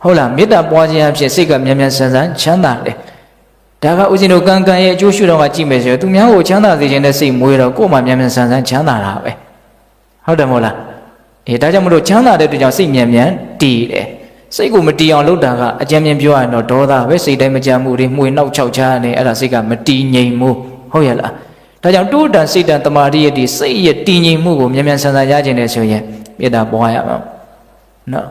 ဟုတ်လားမေတ္တာပွားခြင်းအဖြစ်စိတ်ကမြန်မြန်ဆန်ဆန်ချမ်းသာတယ်ဒါကဥစဉ်တို့ကံကံရဲ့အကျိုးရှုတော့မှကြည့်မယ်ဆိုရင်သူများကိုချမ်းသာစေခြင်းနဲ့စိတ်မွေးတော့ကိုယ်မှမြန်မြန်ဆန်ဆန်ချမ်းသာတာပဲဟုတ်တယ်မဟုတ်လားဒါကြောင့်မလို့ချမ်းသာတဲ့အတွက်ကြောင့်စိတ်မြန်မြန်တည်တယ်စိတ်ကိုမတည်အောင်လုပ်တာကအကြံဉာဏ်ပြောရရင်တော့ဒေါသပဲစိတ်တိုင်းမကြမှုတွေမှွေနှောက်ချောက်ချားနေအဲ့ဒါစိတ်ကမတည်ငြိမ်မှုဟုတ်ရဲ့လားဒါကြောင့်တိုးတန်စိတ်တန်တမာတိရဲ့ဒီစိတ်ရဲ့တည်ငြိမ်မှုကိုမြန်မြန်ဆန်ဆန်ရခြင်းနဲ့ဆိုရင်မေတ္တာပွားရမှာနော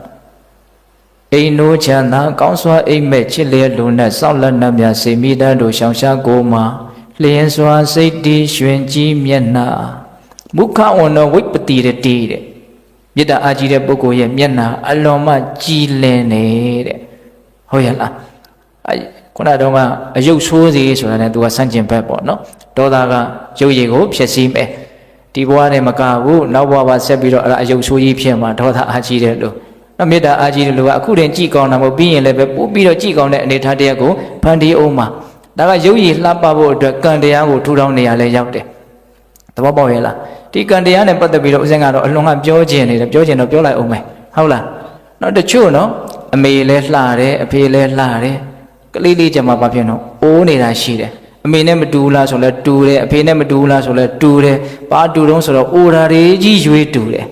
်အိမ်နိုးချမ်းသာကောင်းစွာအိမ်မက်ချစ်လျက်လူနဲ့စောင့်လက်နှံ့များစေမိတတ်တို့ရှောင်ရှားကိုမှာလျင်စွာစိတ်တည်ရွှင်ကြီးမျက်နှာမုခဝန္နဝိပတိရတိတဲ့မေတ္တာအားကြီးတဲ့ပုဂ္ဂိုလ်ရဲ့မျက်နှာအလွန်မှကြည်လင်နေတဲ့ဟုတ်ရဲ့လားခုနတော့ကအယုတ်ဆိုးစီဆိုတာနဲ့သူကစန့်ကျင်ဘက်ပေါ့နော်ဒေါသကရုပ်ရည်ကိုဖျက်ဆီးမယ်ဒီဘဝနဲ့မကဘူးနောက်ဘဝဆက်ပြီးတော့အဲ့ဒါအယုတ်ဆိုးကြီးဖြစ်မှာဒေါသအားကြီးတဲ့လူနော်မေတ္တာအားကြီးတဲ့လူကအခုတင်ကြည်ကောင်းတာမဟုတ်ပြီးရင်လည်းပဲပို့ပြီးတော့ကြည်ကောင်းတဲ့အနေထားတရက်ကိုဖန်တီးအောင်မှာဒါကရုပ်ရည်လှပဖို့အတွက်ကံတရားကိုထူထောင်နေရလဲရောက်တယ်သဘောပေါက်ရဲ့လားဒီကံတရားနဲ့ပတ်သက်ပြီးတော့ဦးဇင်းကတော့အလွန်ကပြောခြင်းနေတယ်ပြောခြင်းတော့ပြောလိုက်အောင်မယ်ဟုတ်လားနော်တချို့နော်အမေလည်းလှတယ်အဖေလည်းလှတယ်ကလေးလေးကြမှာဘာဖြစ်နော်အိုးနေတာရှိတယ်အမေနဲ့မတူလားဆိုလဲတူတယ်အဖေနဲ့မတူလားဆိုလဲတူတယ်ဘာတူတော့ဆိုတော့အိုရာတွေကြီးရွေးတူတယ်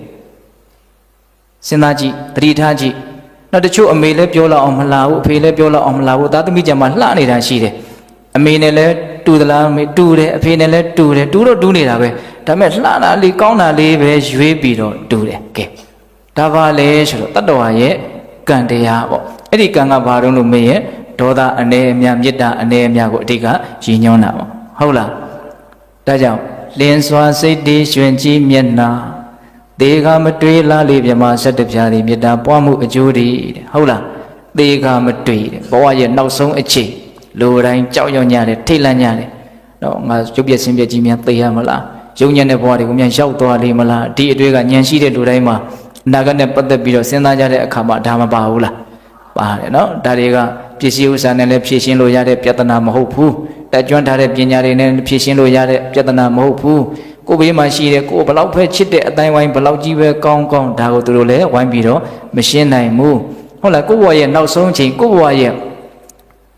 စဉ်းစားကြည့်သတိထားကြည့်နောက်တချို့အမေလည်းပြောလောက်အောင်မလှဘူးအဖေလည်းပြောလောက်အောင်မလှဘူးသားသမီးကြမှာလှနေတာရှိတယ်အမေနဲ့လည်းတူသလားမေတူတယ်အဖေနဲ့လည်းတူတယ်တူတော့တူနေတာပဲဒါပေမဲ့လှတာလေးကောင်းတာလေးပဲရွေးပြီးတော့တူတယ်ကဲဒါပါလေဆိုတော့တတ္တဝါရဲ့ကံတရားပေါ့အဲ့ဒီကံကဘာတုံးလို့မေးရဲ့ဒေါသအနေအများမေတ္တာအနေအများကိုအတိတ်ကရည်ညွှန်းတာပေါ့ဟုတ်လားဒါကြောင့်လင်းစွာစိတ်တည်ရွှင်ကြီးမျက်နှာသေခါမတွေ့လားလေမြမ17ဖြာသည်မေတ္တာပွားမှုအကျိုးတည်းတဲ့ဟုတ်လားသေခါမတွေ့တဲ့ဘဝရဲ့နောက်ဆုံးအချိန်လူတိုင်းကြောက်ရွံ့ကြတယ်ထိတ်လန့်ကြတယ်တော့ငါရုပ်ပြည့်စင်ပြည့်ကြီးများသိရမလားယုံညံ့တဲ့ဘဝတွေကိုမြန်ရောက်သွားလိမ့်မလားဒီအတွေ့ကဉာဏ်ရှိတဲ့လူတိုင်းမှာအနာဂတ်နဲ့ပတ်သက်ပြီးတော့စဉ်းစားကြတဲ့အခါမှာဒါမပါဘူးလားပါတယ်နော်ဒါတွေက ပစ္စည်းဥစ္စာနဲ့လည်းဖြည့်ရှင်းလို့ရတဲ့ပြဿနာမဟုတ်ဘူးတက်ကြွထားတဲ့ပညာတွေနဲ့ဖြည့်ရှင်းလို့ရတဲ့ပြဿနာမဟုတ်ဘူးကိုယ်ဘေးမှာရှိတဲ့ကိုယ်ဘလောက်ပဲချစ်တဲ့အတိုင်းဝိုင်းဘလောက်ကြီးပဲကောင်းကောင်းဒါကိုသူတို့လည်းဝိုင်းပြီးတော့မရှင်းနိုင်ဘူးဟုတ်လားကိုယ့်ဘဝရဲ့နောက်ဆုံးချိန်ကိုယ့်ဘဝရဲ့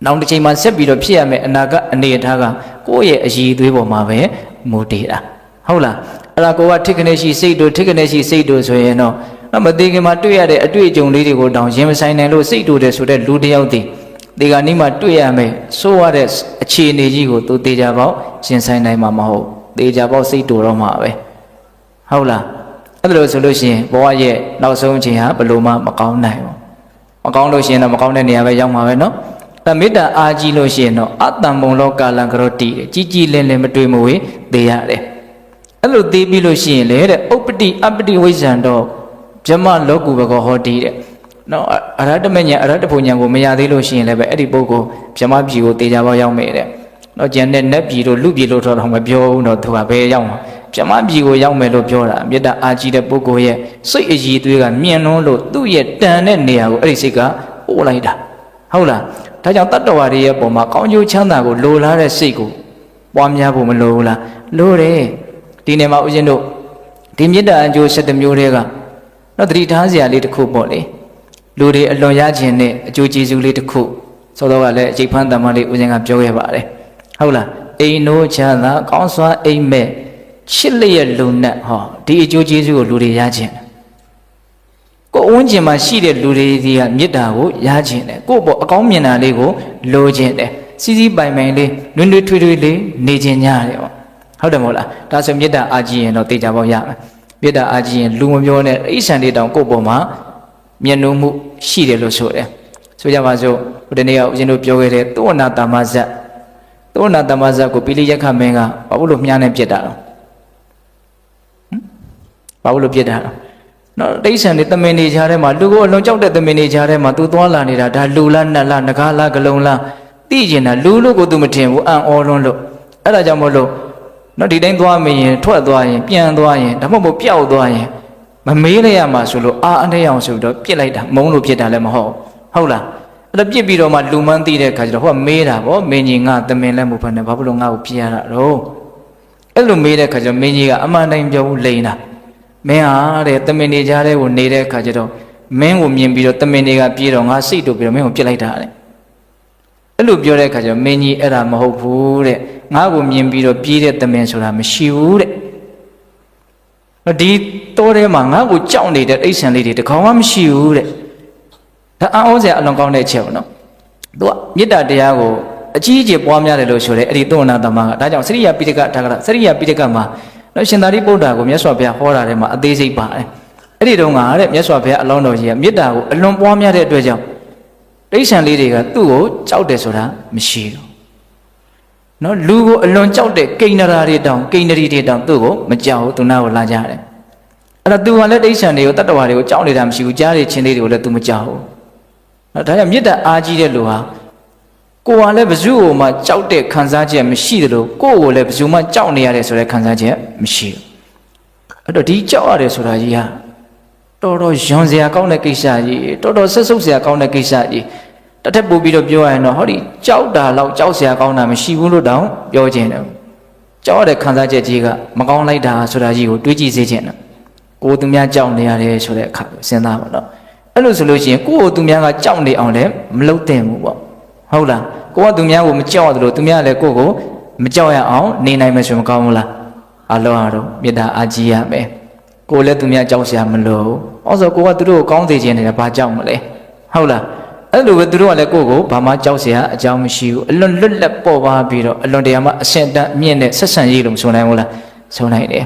နောက်တစ်ချိန်မှာဆက်ပြီးတော့ဖြစ်ရမယ်အနာဂတ်အနေအထားကကိုယ့်ရဲ့အရည်အသွေးပေါ်မှာပဲမူတည်တာဟုတ်လားအဲ့ဒါကိုကထိကနေရှိစိတ်တို့ထိကနေရှိစိတ်တို့ဆိုရင်တော့မသေးခင်မှာတွေ့ရတဲ့အတွေ့အကြုံလေးတွေကိုတောင်ရင်မဆိုင်နိုင်လို့စိတ်တို့တယ်ဆိုတဲ့လူတစ်ယောက်ဒီကနေ့မှတွေ့ရမယ်ဆိုရတဲ့အခြေအနေကြီးကိုသူတေချာပေါက်ရင်ဆိုင်နိုင်မှာမဟုတ်တေချာပေါက်စိတ်တို့တော့မှာပဲဟုတ်လားအဲ့ဒါလို့ဆိုလို့ရှိရင်ဘဝရဲ့နောက်ဆုံးအချိန်ဟာဘယ်လိုမှမကောင်းနိုင်ဘူးမကောင်းလို့ရှိရင်တော့မကောင်းတဲ့နေရာပဲရောက်မှာပဲเนาะဒါမေတ္တာအားကြီးလို့ရှိရင်တော့အတ္တမုံလောကာလံကရောတိကြီးကြီးလင်းလင်းမတွေ့မဝေသေးရတယ်အဲ့လိုသေးပြီးလို့ရှိရင်လေတဲ့ဥပ္ပတိအပ္ပတိဝိဇ္ဇံတော့ဗြဟ္မလောကုဘကောဟောတိတဲ့နော်အရဟတမဉ္ဇဉ်အရဟတဘုံဉ္ဇဉ်ကိုမရသေးလို့ရှိရင်လည်းပဲအဲ့ဒီပုဂ္ဂိုလ်ဗြဟ္မပြည်ကိုတေချာပေါက်ရောက်မယ်တဲ့နော်ကျန်တဲ့နတ်ပြည်တို့လူပြည်တို့တော့မပြောဘူးတော့သူကဘယ်ရောက်မှာဗြဟ္မပြည်ကိုရောက်မယ်လို့ပြောတာမေတ္တာအားကြီးတဲ့ပုဂ္ဂိုလ်ရဲ့စိတ်အရည်သွေးကမြင့်လွန်းလို့သူ့ရဲ့တန်တဲ့နေရာကိုအဲ့ဒီစိတ်ကပို့လိုက်တာဟုတ်လားဒါကြောင့်တတ္တဝါတွေရဲ့ပုံမှာကောင်းကျိုးချမ်းသာကိုလိုလားတဲ့စိတ်ကိုပွားများဖို့မလိုဘူးလားလိုတယ်ဒီနေ့မှာဦးဇင်းတို့ဒီမေတ္တာအကျိုး7မျိုးတွေကနော်သတိထားစရာလေးတစ်ခုပေါ့လေလူတွေအလွန်ရခြင်းနဲ့အကျိုးကျေးဇူးလေးတစ်ခုဆိုတော့ကလည်းအကျိတ်ဖန်တမန်လေးဦးဇင်းကပြောခဲ့ပါတယ်ဟုတ်လားအိမ်နိုးချမ်းသာကောင်းစွာအိမ်မဲ့ချစ်လျက်လုံနဲ့ဟောဒီအကျိုးကျေးဇူးကိုလူတွေရခြင်းကိုယ်ဝန်းကျင်မှာရှိတဲ့လူတွေဒီကမေတ္တာကိုရခြင်းတယ်ကိုယ့်ဘောအကောင်းမြင်တာလေးကိုလိုခြင်းတယ်စီးစီးပိုင်ပိုင်လေးနွေ့နွေ့ထွေးထွေးလေးနေခြင်းညာတယ်ပေါ့ဟုတ်တယ်မဟုတ်လားဒါဆိုမေတ္တာအားကြီးရင်တော့တေချာပေါက်ရမယ်မေတ္တာအားကြီးရင်လူမပြောနဲ့အိဆန်လေးတောင်ကိုယ့်ဘောမှာမျက်နှာမှုရှိတယ်လို့ဆိုတယ်ဆိုကြပါစို့ဟိုတနေ့ကဦးဇင်းတို့ပြောခဲ့တဲ့သောနာတမဇတ်သောနာတမဇတ်ကိုပိလိယက္ခမင်းကဘာလို့မြားနဲ့ပြစ်တာလဲဘာလို့ပြစ်တာလဲနော်တိဆန်တွေတမင်နေကြတဲ့မှာလူကိုအလုံးကြောက်တဲ့တမင်နေကြတဲ့မှာသူသွားလာနေတာဒါလူလားနတ်လားငကားလားဂလုံးလားသိကျင်တာလူလို့ကိုသူမထင်ဘူးအံ့ဩလွန်းလို့အဲ့ဒါကြောင့်မို့လို့နော်ဒီတိုင်းသွားမရင်ထွက်သွားရင်ပြန်သွားရင်ဒါမှမဟုတ်ပျောက်သွားရင်မမေးလိုက်ရမှာဆိုလို့အာအနေအောင်ဆိုတော့ပြစ်လိုက်တာမုန်းလို့ပြစ်တာလည်းမဟုတ်ဟုတ်လားအဲ့ဒါပြစ်ပြီးတော့မှလူမှန်းသိတဲ့ခါကျတော့ဟိုကမေးတာဗောမင်းကြီးငါတမင်လည်းမဟုတ်ဘဲနဲ့ဘာဖြစ်လို့ငါ့ကိုပြစ်ရတာတော့အဲ့လိုမေးတဲ့ခါကျတော့မင်းကြီးကအမှန်တိုင်းပြောဘူးလိန်တာမင်းဟာတဲ့တမင်နေကြတဲ့ကိုနေတဲ့ခါကျတော့မင်းကိုမြင်ပြီးတော့တမင်တွေကပြေးတော့ငါစိတ်တို့ပြီးတော့မင်းကိုပြစ်လိုက်တာတဲ့အဲ့လိုပြောတဲ့ခါကျတော့မင်းကြီးအဲ့ဒါမဟုတ်ဘူးတဲ့ငါ့ကိုမြင်ပြီးတော့ပြေးတဲ့တမင်ဆိုတာမရှိဘူးတဲ့ဒီတောထဲမှာငါ့ကိုကြောက်နေတဲ့အိဆန်လေးတွေတကောင်မှမရှိဘူးတဲ့ဒါအံ့ဩစရာအလွန်ကောင်းတဲ့အချက်ပေါ့နော်သူကမေတ္တာတရားကိုအကြီးအကျယ်ပွားများတယ်လို့ဆိုတယ်အဲ့ဒီသောနာတမကဒါကြောင့်စရိယပိဋကထာကရစရိယပိဋကမှာနော်ရှင်သာရိပုတ္တရာကိုမြတ်စွာဘုရားဟောတာထဲမှာအသေးစိတ်ပါတယ်အဲ့ဒီတုန်းကတဲ့မြတ်စွာဘုရားအလောင်းတော်ကြီးကမေတ္တာကိုအလွန်ပွားများတဲ့အတွက်ကြောင့်တိဆန်လေးတွေကသူ့ကိုကြောက်တယ်ဆိုတာမရှိဘူးနော်လူကိုအလွန်ကြောက်တဲ့ကိဏ္ဍရာတွေတောင်ကိဏ္ဍရီတွေတောင်သူ့ကိုမကြောက်ဘူးသူနာကိုလာကြတယ်အဲ့တော့သူကလည်းတိဆန်တွေကိုတတ္တဝါတွေကိုကြောက်နေတာမရှိဘူးကြားရချင်းလေးတွေကိုလည်းသူမကြောက်ဘူးနော်ဒါကြောင့်မေတ္တာအားကြီးတဲ့လူဟာကိုယ်ကလည်းဘယ်သူ့ကိုမှကြောက်တဲ့ခံစားချက်မရှိသလိုကိုယ့်ကိုလည်းဘယ်သူမှကြောက်နေရတယ်ဆိုတဲ့ခံစားချက်မရှိဘူးအဲ့တော့ဒီကြောက်ရတယ်ဆိုတာကြီးဟာတော်တော်ယွန်စရာကောင်းတဲ့ကိစ္စကြီးတော်တော်ဆက်ဆုပ်စရာကောင်းတဲ့ကိစ္စကြီးတစ်ထပ်ပို့ပြီးတော့ပြောရရင်တော့ဟောဒီကြောက်တာလောက်ကြောက်စရာကောင်းတာမရှိဘူးလို့တောင်ပြောခြင်းတယ်ကြောက်ရတဲ့ခံစားချက်ကြီးကမကောင်းလိုက်တာဆိုတာကြီးကိုတွေးကြည့်စေခြင်းတယ်ကိုယ်သူများကြောက်နေရတယ်ဆိုတဲ့အခါစဉ်းစားပါတော့အဲ့လိုဆိုလို့ရှိရင်ကိုယ်သူများကကြောက်နေအောင်လည်းမလုပ်သင့်ဘူးပေါ့ဟုတ်လားကိုကသူများကိုမကြောက်ရသလိုသူများလည်းကိုယ့်ကိုမကြောက်ရအောင်နေနိုင်မယ်ဆိုမကောင်းဘူးလားအလုံးအားတော့မေတ္တာအားကြီးရမယ်ကိုယ်လည်းသူများကြောက်စရာမလိုဘူးအော်ဆိုကိုကသူတို့ကိုကောင်းစေခြင်းနဲ့ဘာကြောက်မလဲဟုတ်လားအဲ့လိုပဲသူတို့ကလည်းကိုယ့်ကိုဘာမှကြောက်စရာအကြောင်းမရှိဘူးအလွန်လွတ်လပ်ပေါ်ပါပြီးတော့အလွန်တရာမှအစင်တန်းမြင့်တဲ့ဆက်ဆံရေးလို့မဆိုနိုင်ဘူးလားဆိုနိုင်တယ်